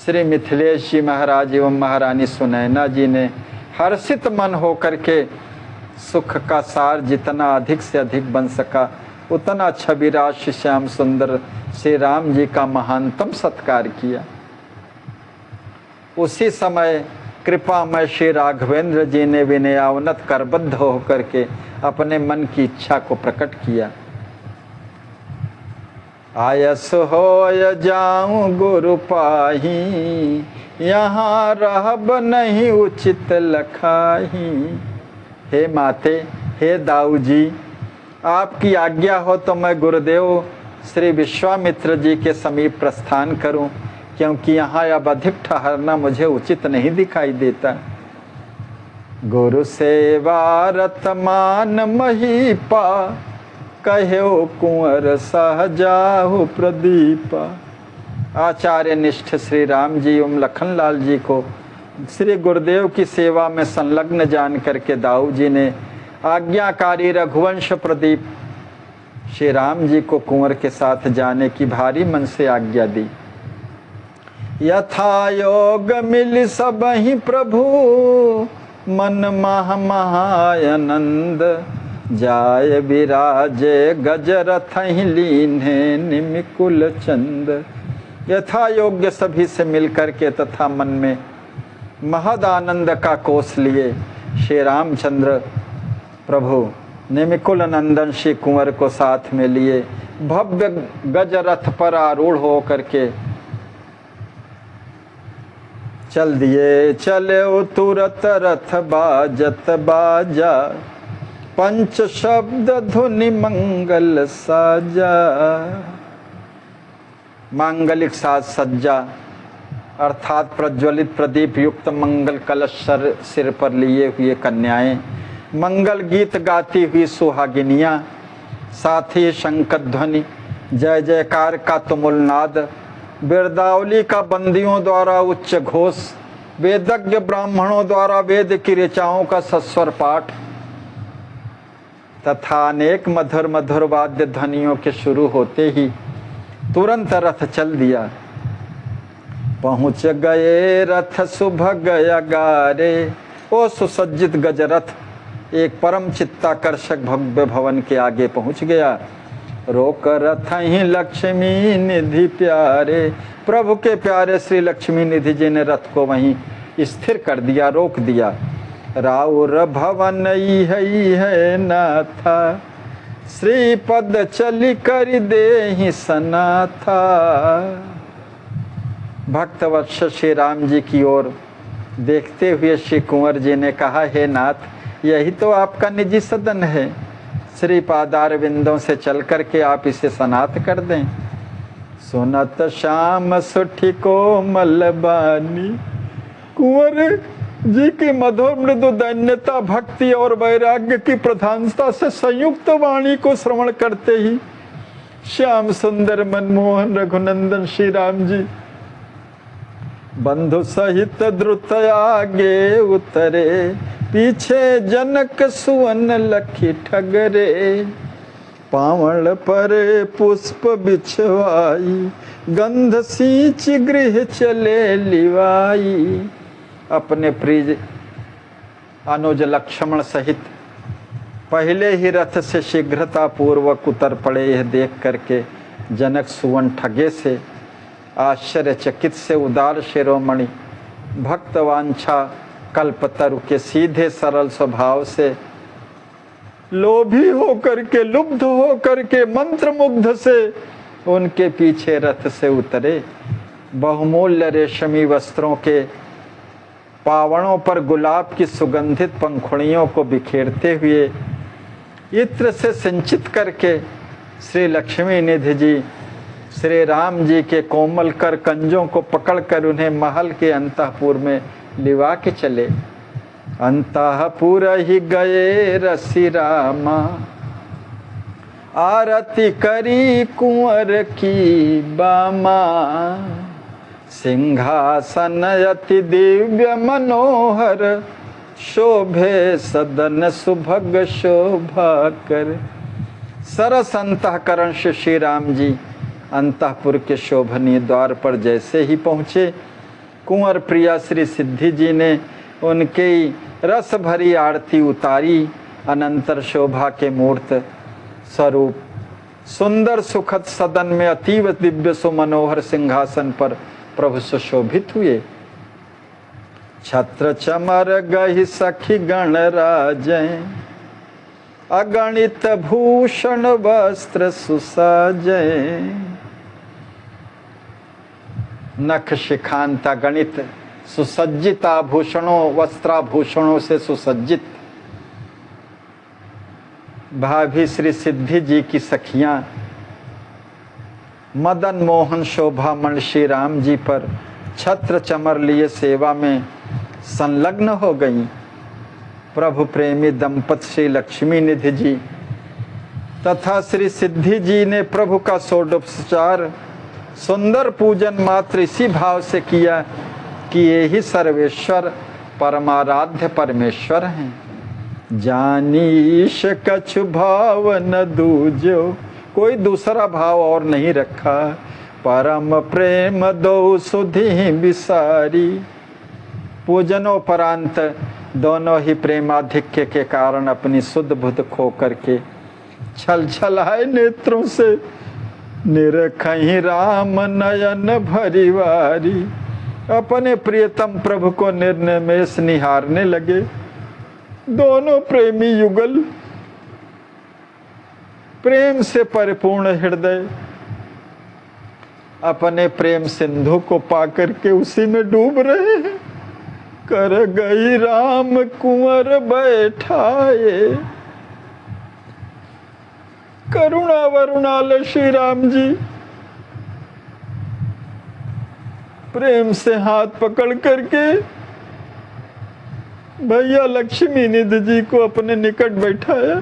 A: श्री मिथिलेश जी महाराज एवं महारानी सुनैना जी ने हर्षित मन होकर के सुख का सार जितना अधिक से अधिक बन सका उतना छविराज श्याम सुंदर श्री राम जी का महानतम सत्कार किया। उसी समय कृपामय श्री राघवेंद्र जी ने विनयावनत करबद्ध होकर के अपने मन की इच्छा को प्रकट किया। आयस होय जाऊं गुरु पाही, यहाँ रहब नहीं उचित लखाही। हे माते, हे दाऊ जी, आपकी आज्ञा हो तो मैं गुरुदेव श्री विश्वामित्र जी के समीप प्रस्थान करूं, क्योंकि यहाँ अब अधिक ठहरना मुझे उचित नहीं दिखाई देता। गुरु सेवा रत मान महीपा, कहो कुंवर सहजाहु प्रदीपा। आचार्य निष्ठ श्री राम जी एवं लखनलाल जी को श्री गुरुदेव की सेवा में संलग्न जान करके दाऊ जी ने आज्ञाकारी रघुवंश प्रदीप श्री राम जी को कुंवर के साथ जाने की भारी मन से आज्ञा दी। यथा योग मिल सब ही प्रभु, मन महा महानंद। जाय विराजे गजरथ ही लीन्हे निमिकुल चंद। यथा योग्य सभी से मिलकर के तथा मन में महद आनंद का कोष लिए श्री रामचंद्र प्रभु निमिकुल नंदन श्री कुंवर को साथ में लिए भव्य गजरथ पर आरूढ़ हो करके चल दिए। चले तुरत रथ बाजत बाजा, पंच शब्द धुनि मंगल साजा। मांगलिक साज सज्जा अर्थात प्रज्वलित प्रदीप युक्त मंगल कलश सिर पर लिए हुए कन्याएं, मंगल गीत गाती हुई सुहागिनियां, साथ ही शंख ध्वनि, जय जयकार का तुमुल नाद, बिरदावली का बंदियों द्वारा उच्च घोष, वेदज्ञ ब्राह्मणों द्वारा वेद की ऋचाओं का सस्वर पाठ तथा अनेक मधुर मधुर वाद्य ध्वनियों के शुरू होते ही तुरंत रथ चल दिया। पहुँच गए रथ सुभग अगारे। ओ सुसज्जित गजरथ एक परम चित्ताकर्षक भव्य भवन के आगे पहुँच गया। रोक रथ ही लक्ष्मी निधि प्यारे। प्रभु के प्यारे श्री लक्ष्मी निधि जी ने रथ को वहीं स्थिर कर दिया, रोक दिया। राउर भवन है नाथा, श्रीपद चली कर दे ही सनाथा। भक्तवत्स श्री राम जी की ओर देखते हुए श्री कुंवर जी ने कहा, हे नाथ, यही तो आपका निजी सदन है, श्री पादार विंदों से चल करके आप इसे सनात कर दें। सुनत श्याम सुठी को मलबानी। कुंवर जी की मधुर मृदु दैन्यता, भक्ति और वैराग्य की प्रधानता से संयुक्त वाणी को श्रवण करते ही श्याम सुंदर मनमोहन रघुनंदन श्री राम जी बंधु सहित द्रुत आगे उतरे। पीछे जनक सुवन लखी ठगरे। पावण पर पुष्प बिछवाई, गंध सींच गृह चले लिवाई। अपने प्रिय अनुज लक्ष्मण सहित पहले ही रथ से शीघ्रता पूर्वक उतर पड़े। यह देख करके जनक सुवन ठगे से आश्चर्यचकित से उदार शिरोमणि भक्तवांछा कल्पतरु के सीधे सरल स्वभाव से लोभी होकर के, लुब्ध होकर के, मंत्रमुग्ध से उनके पीछे रथ से उतरे। बहुमूल्य रेशमी वस्त्रों के पावड़ों पर गुलाब की सुगंधित पंखुड़ियों को बिखेरते हुए इत्र से सिंचित करके श्री लक्ष्मी निधि जी श्री राम जी के कोमल कर कंजों को पकड़कर उन्हें महल के अंतःपुर में लिवा के चले। अंतःपुर ही गए रसी रामा, आरती करी कुंवर की बामा। सिंहासन अति दिव्य मनोहर, शोभे सदन सुभग शोभा कर। सरस अंतःकरण से श्री राम जी अंतःपुर के शोभनीय द्वार पर जैसे ही पहुँचे, कुंवर प्रिया श्री सिद्धि जी ने उनके रस भरी आरती उतारी। अनंतर शोभा के मूर्त स्वरूप सुंदर सुखद सदन में अतीव दिव्य सुमनोहर सिंहासन पर प्रभु सुशोभित हुए। छत्र चमर गहि सखी गण राजय, अगणित भूषण वस्त्र सुसाजय। नख शिखांता गणित सुसज्जित आभूषणों वस्त्राभूषणों से सुसज्जित भाभी श्री सिद्धि जी की सखियां मदन मोहन शोभामण श्री राम जी पर छत्र चमर लिए सेवा में संलग्न हो गईं। प्रभु प्रेमी दंपत श्री लक्ष्मी निधि जी तथा श्री सिद्धि जी ने प्रभु का षोडोपचार सुंदर पूजन मात्र इसी भाव से किया कि ये ही सर्वेश्वर परमाराध्य परमेश्वर हैं। जानीश कछु भाव न दूजो, कोई दूसरा भाव और नहीं रखा। परम प्रेम दो सुधि विसारी। पूजनोपरांत दोनों ही प्रेमाधिक्य के कारण अपनी सुध बुध खो करके छल छलाए नेत्रों से निरखहि राम नयन भरिवारी। अपने प्रियतम प्रभु को निर्निमेष निहारने लगे। दोनों प्रेमी युगल प्रेम से परिपूर्ण हृदय अपने प्रेम सिंधु को पाकर के उसी में डूब रहे हैं। कर गई राम कुंवर बैठाए। करुणा वरुणाल श्री राम जी प्रेम से हाथ पकड़ करके भैया लक्ष्मी निधि जी को अपने निकट बैठाया।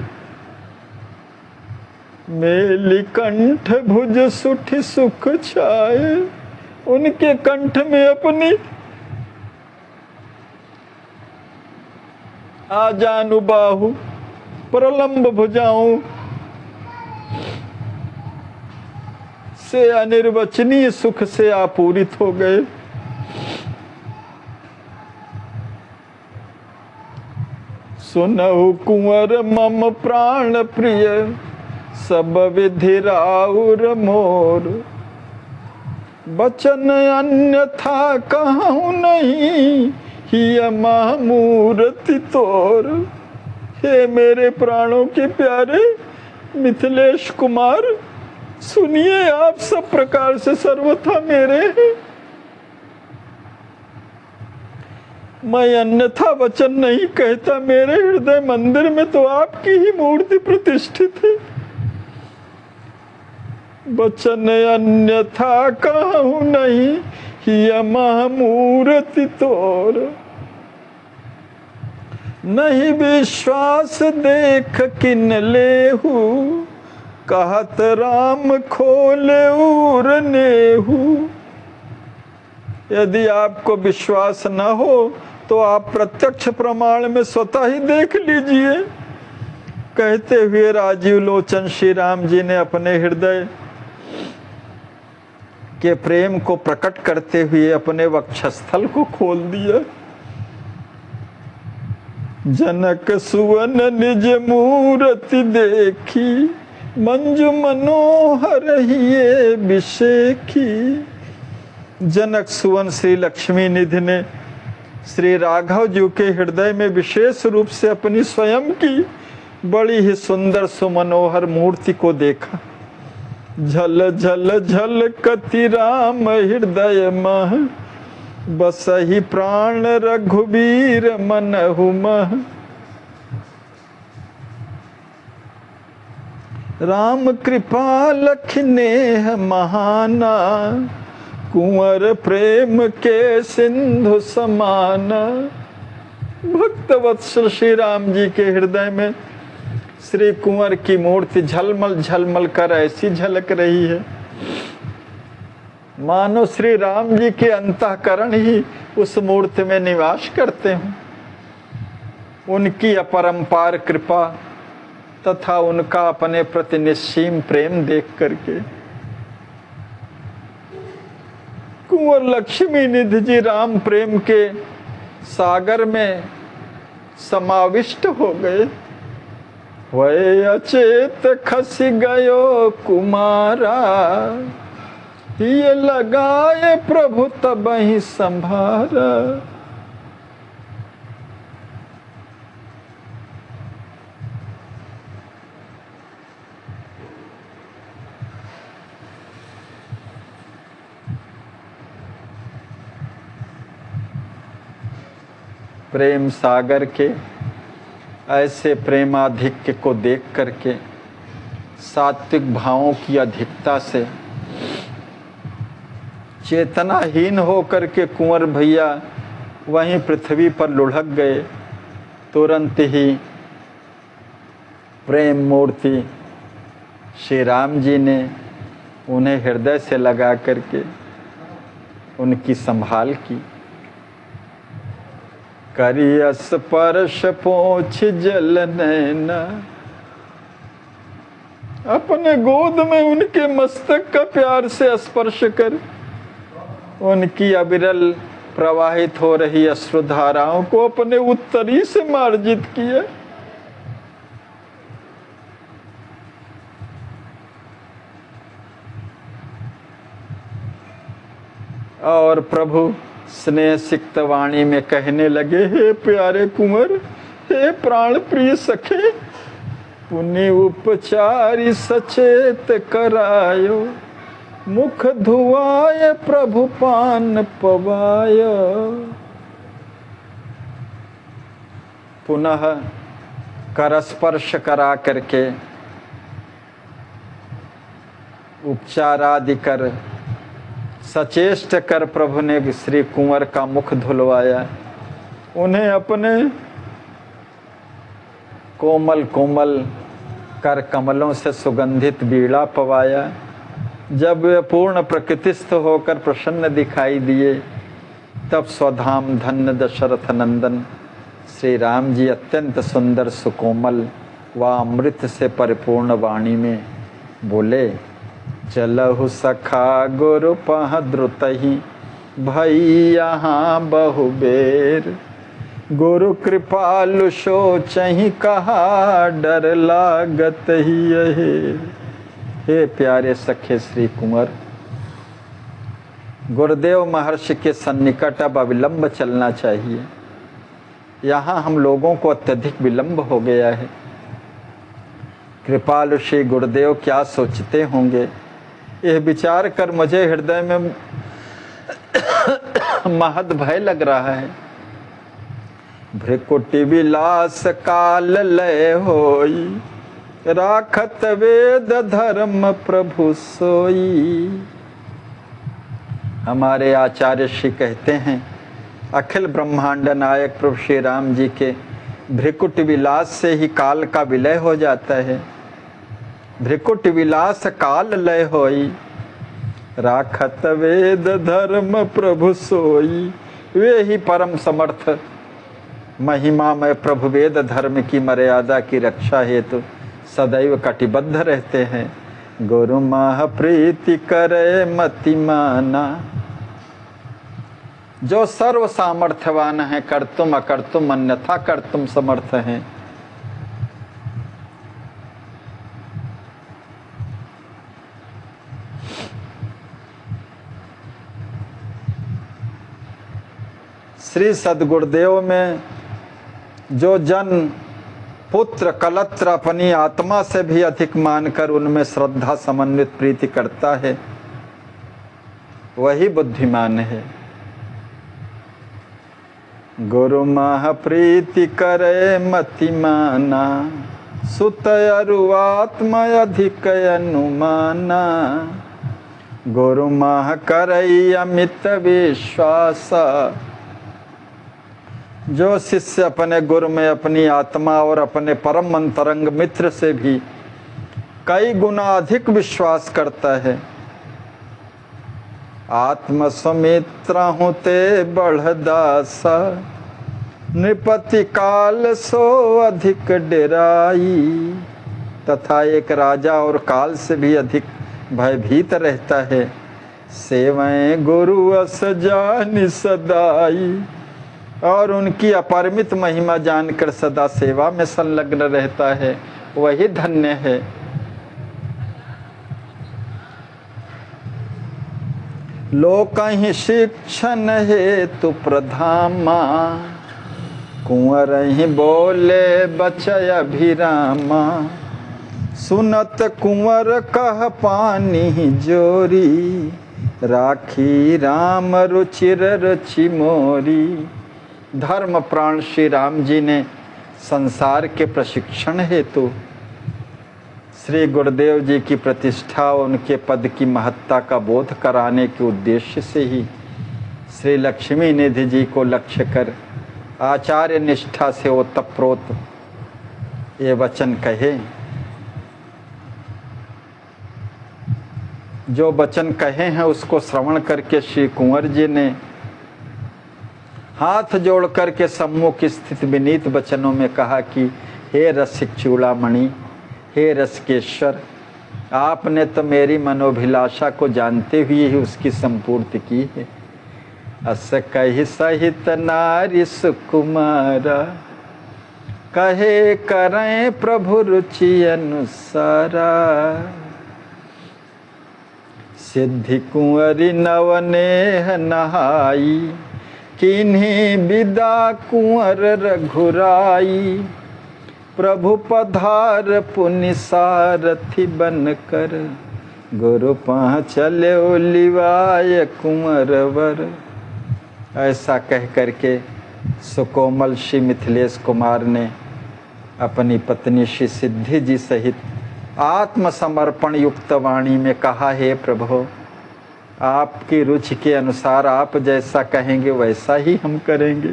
A: मेली कंठ भुज सुठी सुख छाए। उनके कंठ में अपनी आजानु बाहु प्रलंब भुजाओं से अनिर्वचनीय सुख से आपूरित हो गए। सुनहु कुंवर मम प्राण प्रिय, सब विधि राउर मोर। बचन अन्यथा कहूँ नहीं, हिय महामूर्ति तोर। हे मेरे प्राणों के प्यारे मिथिलेश कुमार, सुनिए आप सब प्रकार से सर्वथा मेरे हैं। मैं अन्यथा वचन नहीं कहता। मेरे हृदय मंदिर में तो आपकी ही मूर्ति प्रतिष्ठित है। वचन अन्यथा कहूँ नहीं, हिय महामूर्ति तोर। नहीं विश्वास देख किन लेहू, कहत राम खोले उर नेहू। यदि आपको विश्वास न हो तो आप प्रत्यक्ष प्रमाण में स्वतः ही देख लीजिए। कहते हुए राजीव लोचन श्री राम जी ने अपने हृदय के प्रेम को प्रकट करते हुए अपने वक्षस्थल को खोल दिया। जनक सुवन निज मूरति देखी, मंजु मनोहर हिये बिशेखी। जनक सुवन श्री लक्ष्मी निधि ने श्री राघव जी के हृदय में विशेष रूप से अपनी स्वयं की बड़ी ही सुंदर सुमनोहर मूर्ति को देखा। झल झल झल कति राम हृदय मह, बसहि प्राण रघुबीर मनहु मह। राम कृपा लखनेह महाना, कुंवर प्रेम के सिंधु समाना। भक्त वत्सल श्री राम जी के हृदय में श्री कुंवर की मूर्ति झलमल झलमल कर ऐसी झलक रही है मानो श्री राम जी के अंतःकरण ही उस मूर्ति में निवास करते हों। उनकी अपरंपार कृपा तथा उनका अपने प्रति निस्सीम प्रेम देख करके कुंवर लक्ष्मी निधि जी राम प्रेम के सागर में समाविष्ट हो गए। वै अचेत खस गयो कुमारा, ये लगाए प्रभु तब ही संभारा। प्रेम सागर के ऐसे प्रेमाधिक्य को देख करके सात्विक भावों की अधिकता से चेतनाहीन होकर के कुंवर भैया वहीं पृथ्वी पर लुढ़क गए। तुरंत ही प्रेम मूर्ति श्री राम जी ने उन्हें हृदय से लगा करके उनकी संभाल की। करिय स्पर्श पोंछ जल नैना, अपने गोद में उनके मस्तक का प्यार से स्पर्श कर उनकी अविरल प्रवाहित हो रही अश्रुधाराओं को अपने उत्तरी से मार्जित किया। और प्रभु स्नेह सिक्त वाणी में कहने लगे, हे प्यारे कुंवर, हे प्राण प्रिय सखे, पुनि उपचारी सचेत करायो, मुख धुआय प्रभु पान पवाय। पुनः कर स्पर्श करा करके उपचार आदि कर सचेष्ट कर प्रभु ने श्री कुंवर का मुख धुलवाया। उन्हें अपने कोमल कोमल कर कमलों से सुगंधित बीड़ा पवाया। जब वे पूर्ण प्रकृतिस्थ होकर प्रसन्न दिखाई दिए तब स्वधाम धन्य दशरथ नंदन श्री राम जी अत्यंत सुंदर सुकोमल व अमृत से परिपूर्ण वाणी में बोले, चलहु सखा गुरु पह द्रुतहि भई यहाँ बहुबेर। गुरु कृपालु सोचहि कहा डर लागत ही यहे। हे प्यारे सखे श्री कुंवर, गुरुदेव महर्षि के सन्निकट अब अविलंब चलना चाहिए। यहाँ हम लोगों को अत्यधिक विलंब हो गया है। कृपालु श्री गुरुदेव क्या सोचते होंगे, यह विचार कर मुझे हृदय में महद भय लग रहा है। भ्रिकुटि विलास काल लय होई, राखत वेद धर्म प्रभु सोई। हमारे आचार्य श्री कहते हैं, अखिल ब्रह्मांड नायक प्रभु श्री राम जी के भ्रिकुट विलास से ही काल का विलय हो जाता है। भ्रिकुट विलास काल लय होई, राखत वेद धर्म प्रभु सोई। वे ही परम समर्थ महिमा में प्रभु वेद धर्म की मर्यादा की रक्षा हेतु सदैव कटिबद्ध रहते हैं। गुरु माह प्रीति करे मति माना। जो सर्व सामर्थ्यवान है, कर्तुम अकर्तुम अन्यथा कर्तुम समर्थ हैं। श्री सद्गुरुदेव में जो जन पुत्र कलत्र अपनी आत्मा से भी अधिक मानकर उनमें श्रद्धा समन्वित प्रीति करता है, वही बुद्धिमान है। गुरु माह प्रीति करे मति माना, सुत अरुआत्मा अधिक अनुमाना। गुरु माह करई अमित विश्वास। जो शिष्य अपने गुरु में अपनी आत्मा और अपने परम अंतरंग मित्र से भी कई गुना अधिक विश्वास करता है। आत्म सुमित्र हूँ ते बढ़दासा, नृपति काल सो अधिक डेराई। तथा एक राजा और काल से भी अधिक भयभीत रहता है। सेवैं गुरु अस जानि सदाई। और उनकी अपरिमित महिमा जानकर सदा सेवा में संलग्न रहता है, वही धन्य है। लोकहि शिक्षण हेतु प्रधामा, कुंवर ही बोले बचय अभिरामा। सुनत कुंवर कह पानी जोरी, राखी राम रुचिर रुचि मोरी। धर्म प्राण श्री राम जी ने संसार के प्रशिक्षण हेतु श्री गुरुदेव जी की प्रतिष्ठा, उनके पद की महत्ता का बोध कराने के उद्देश्य से ही श्री लक्ष्मी निधि जी को लक्ष्य कर आचार्य निष्ठा से ओतप्रोत ये वचन कहे। जो वचन कहे हैं उसको श्रवण करके श्री कुंवर जी ने हाथ जोड़ करके सम्मुख स्थित विनीत वचनों में कहा कि हे रसिक चूड़ामणि, हे रसकेश्वर, आपने तो मेरी मनोभिलाषा को जानते हुए ही उसकी संपूर्ति की है। अस कहि सहित नारी सुकुमारा, कहे करें प्रभु रुचि अनुसारा। सिद्धि कुंवरी नवनेह नहाई, किन्हीं विदा कुंवर रघुराई। प्रभु पधार पुनि सारथी बन कर, गुरु पह चले लिवाय कुंवर वर। ऐसा कह करके सुकोमल श्री मिथिलेश कुमार ने अपनी पत्नी श्री सिद्धि जी सहित आत्मसमर्पण युक्त वाणी में कहा, हे प्रभु, आपकी रुचि के अनुसार आप जैसा कहेंगे वैसा ही हम करेंगे।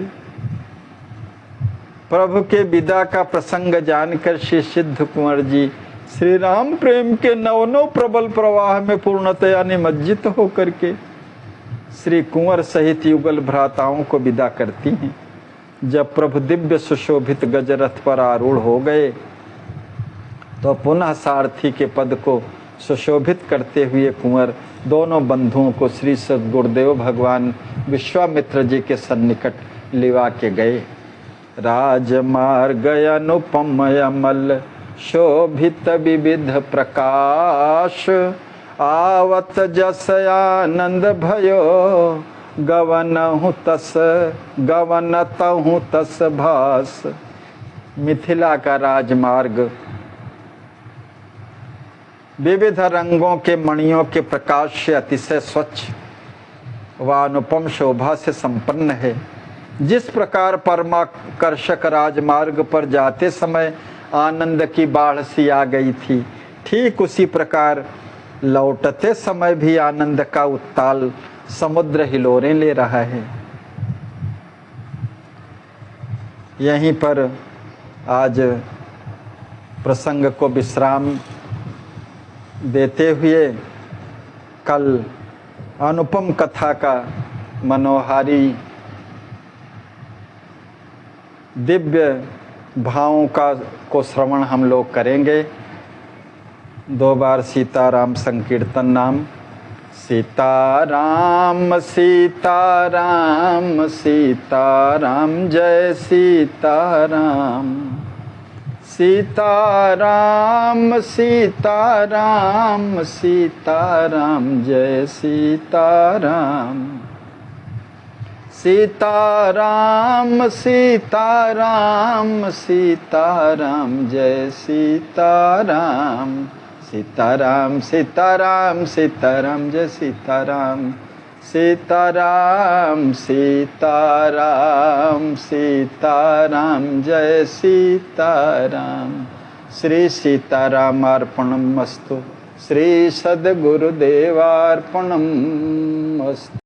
A: प्रभु के विदा का प्रसंग जानकर श्री सिद्ध कुंवर जी श्री राम प्रेम के नवनो प्रबल प्रवाह में पूर्णतया निमज्जित होकर के श्री कुंवर सहित युगल भ्राताओं को विदा करती हैं। जब प्रभु दिव्य सुशोभित गजरथ पर आरूढ़ हो गए तो पुनः सारथी के पद को सुशोभित करते हुए कुंवर दोनों बंधुओं को श्री सद्गुरुदेव भगवान विश्वामित्र जी के सन्निकट लिवा के गए। राजमार्ग अनुपम अमल शोभित विविध प्रकाश, आवत जस आनंद भयो, गवनहु तस भास। मिथिला का राजमार्ग विविध रंगों के मणियों के प्रकाश से अतिशय स्वच्छ व अनुपम शोभा से संपन्न है। जिस प्रकार परमाकर्षक राजमार्ग पर जाते समय आनंद की बाढ़ सी आ गई थी, ठीक उसी प्रकार लौटते समय भी आनंद का उत्ताल समुद्र हिलोरें ले रहा है। यहीं पर आज प्रसंग को विश्राम देते हुए कल अनुपम कथा का मनोहारी दिव्य भावों को श्रवण हम लोग करेंगे। 2 बार सीताराम संकीर्तन नाम। सीताराम सीताराम सीताराम जय सीताराम, सीताराम सीताराम सीताराम जय सीताराम, सीताराम सीताराम सीताराम जय सीताराम, सीताराम सीताराम सीताराम जय सीताराम, सीताराम सीताराम सीताराम जय सीताराम। श्री सीतारामार्पणमस्तु, श्री सद्गुरुदेवार्पणमस्तु।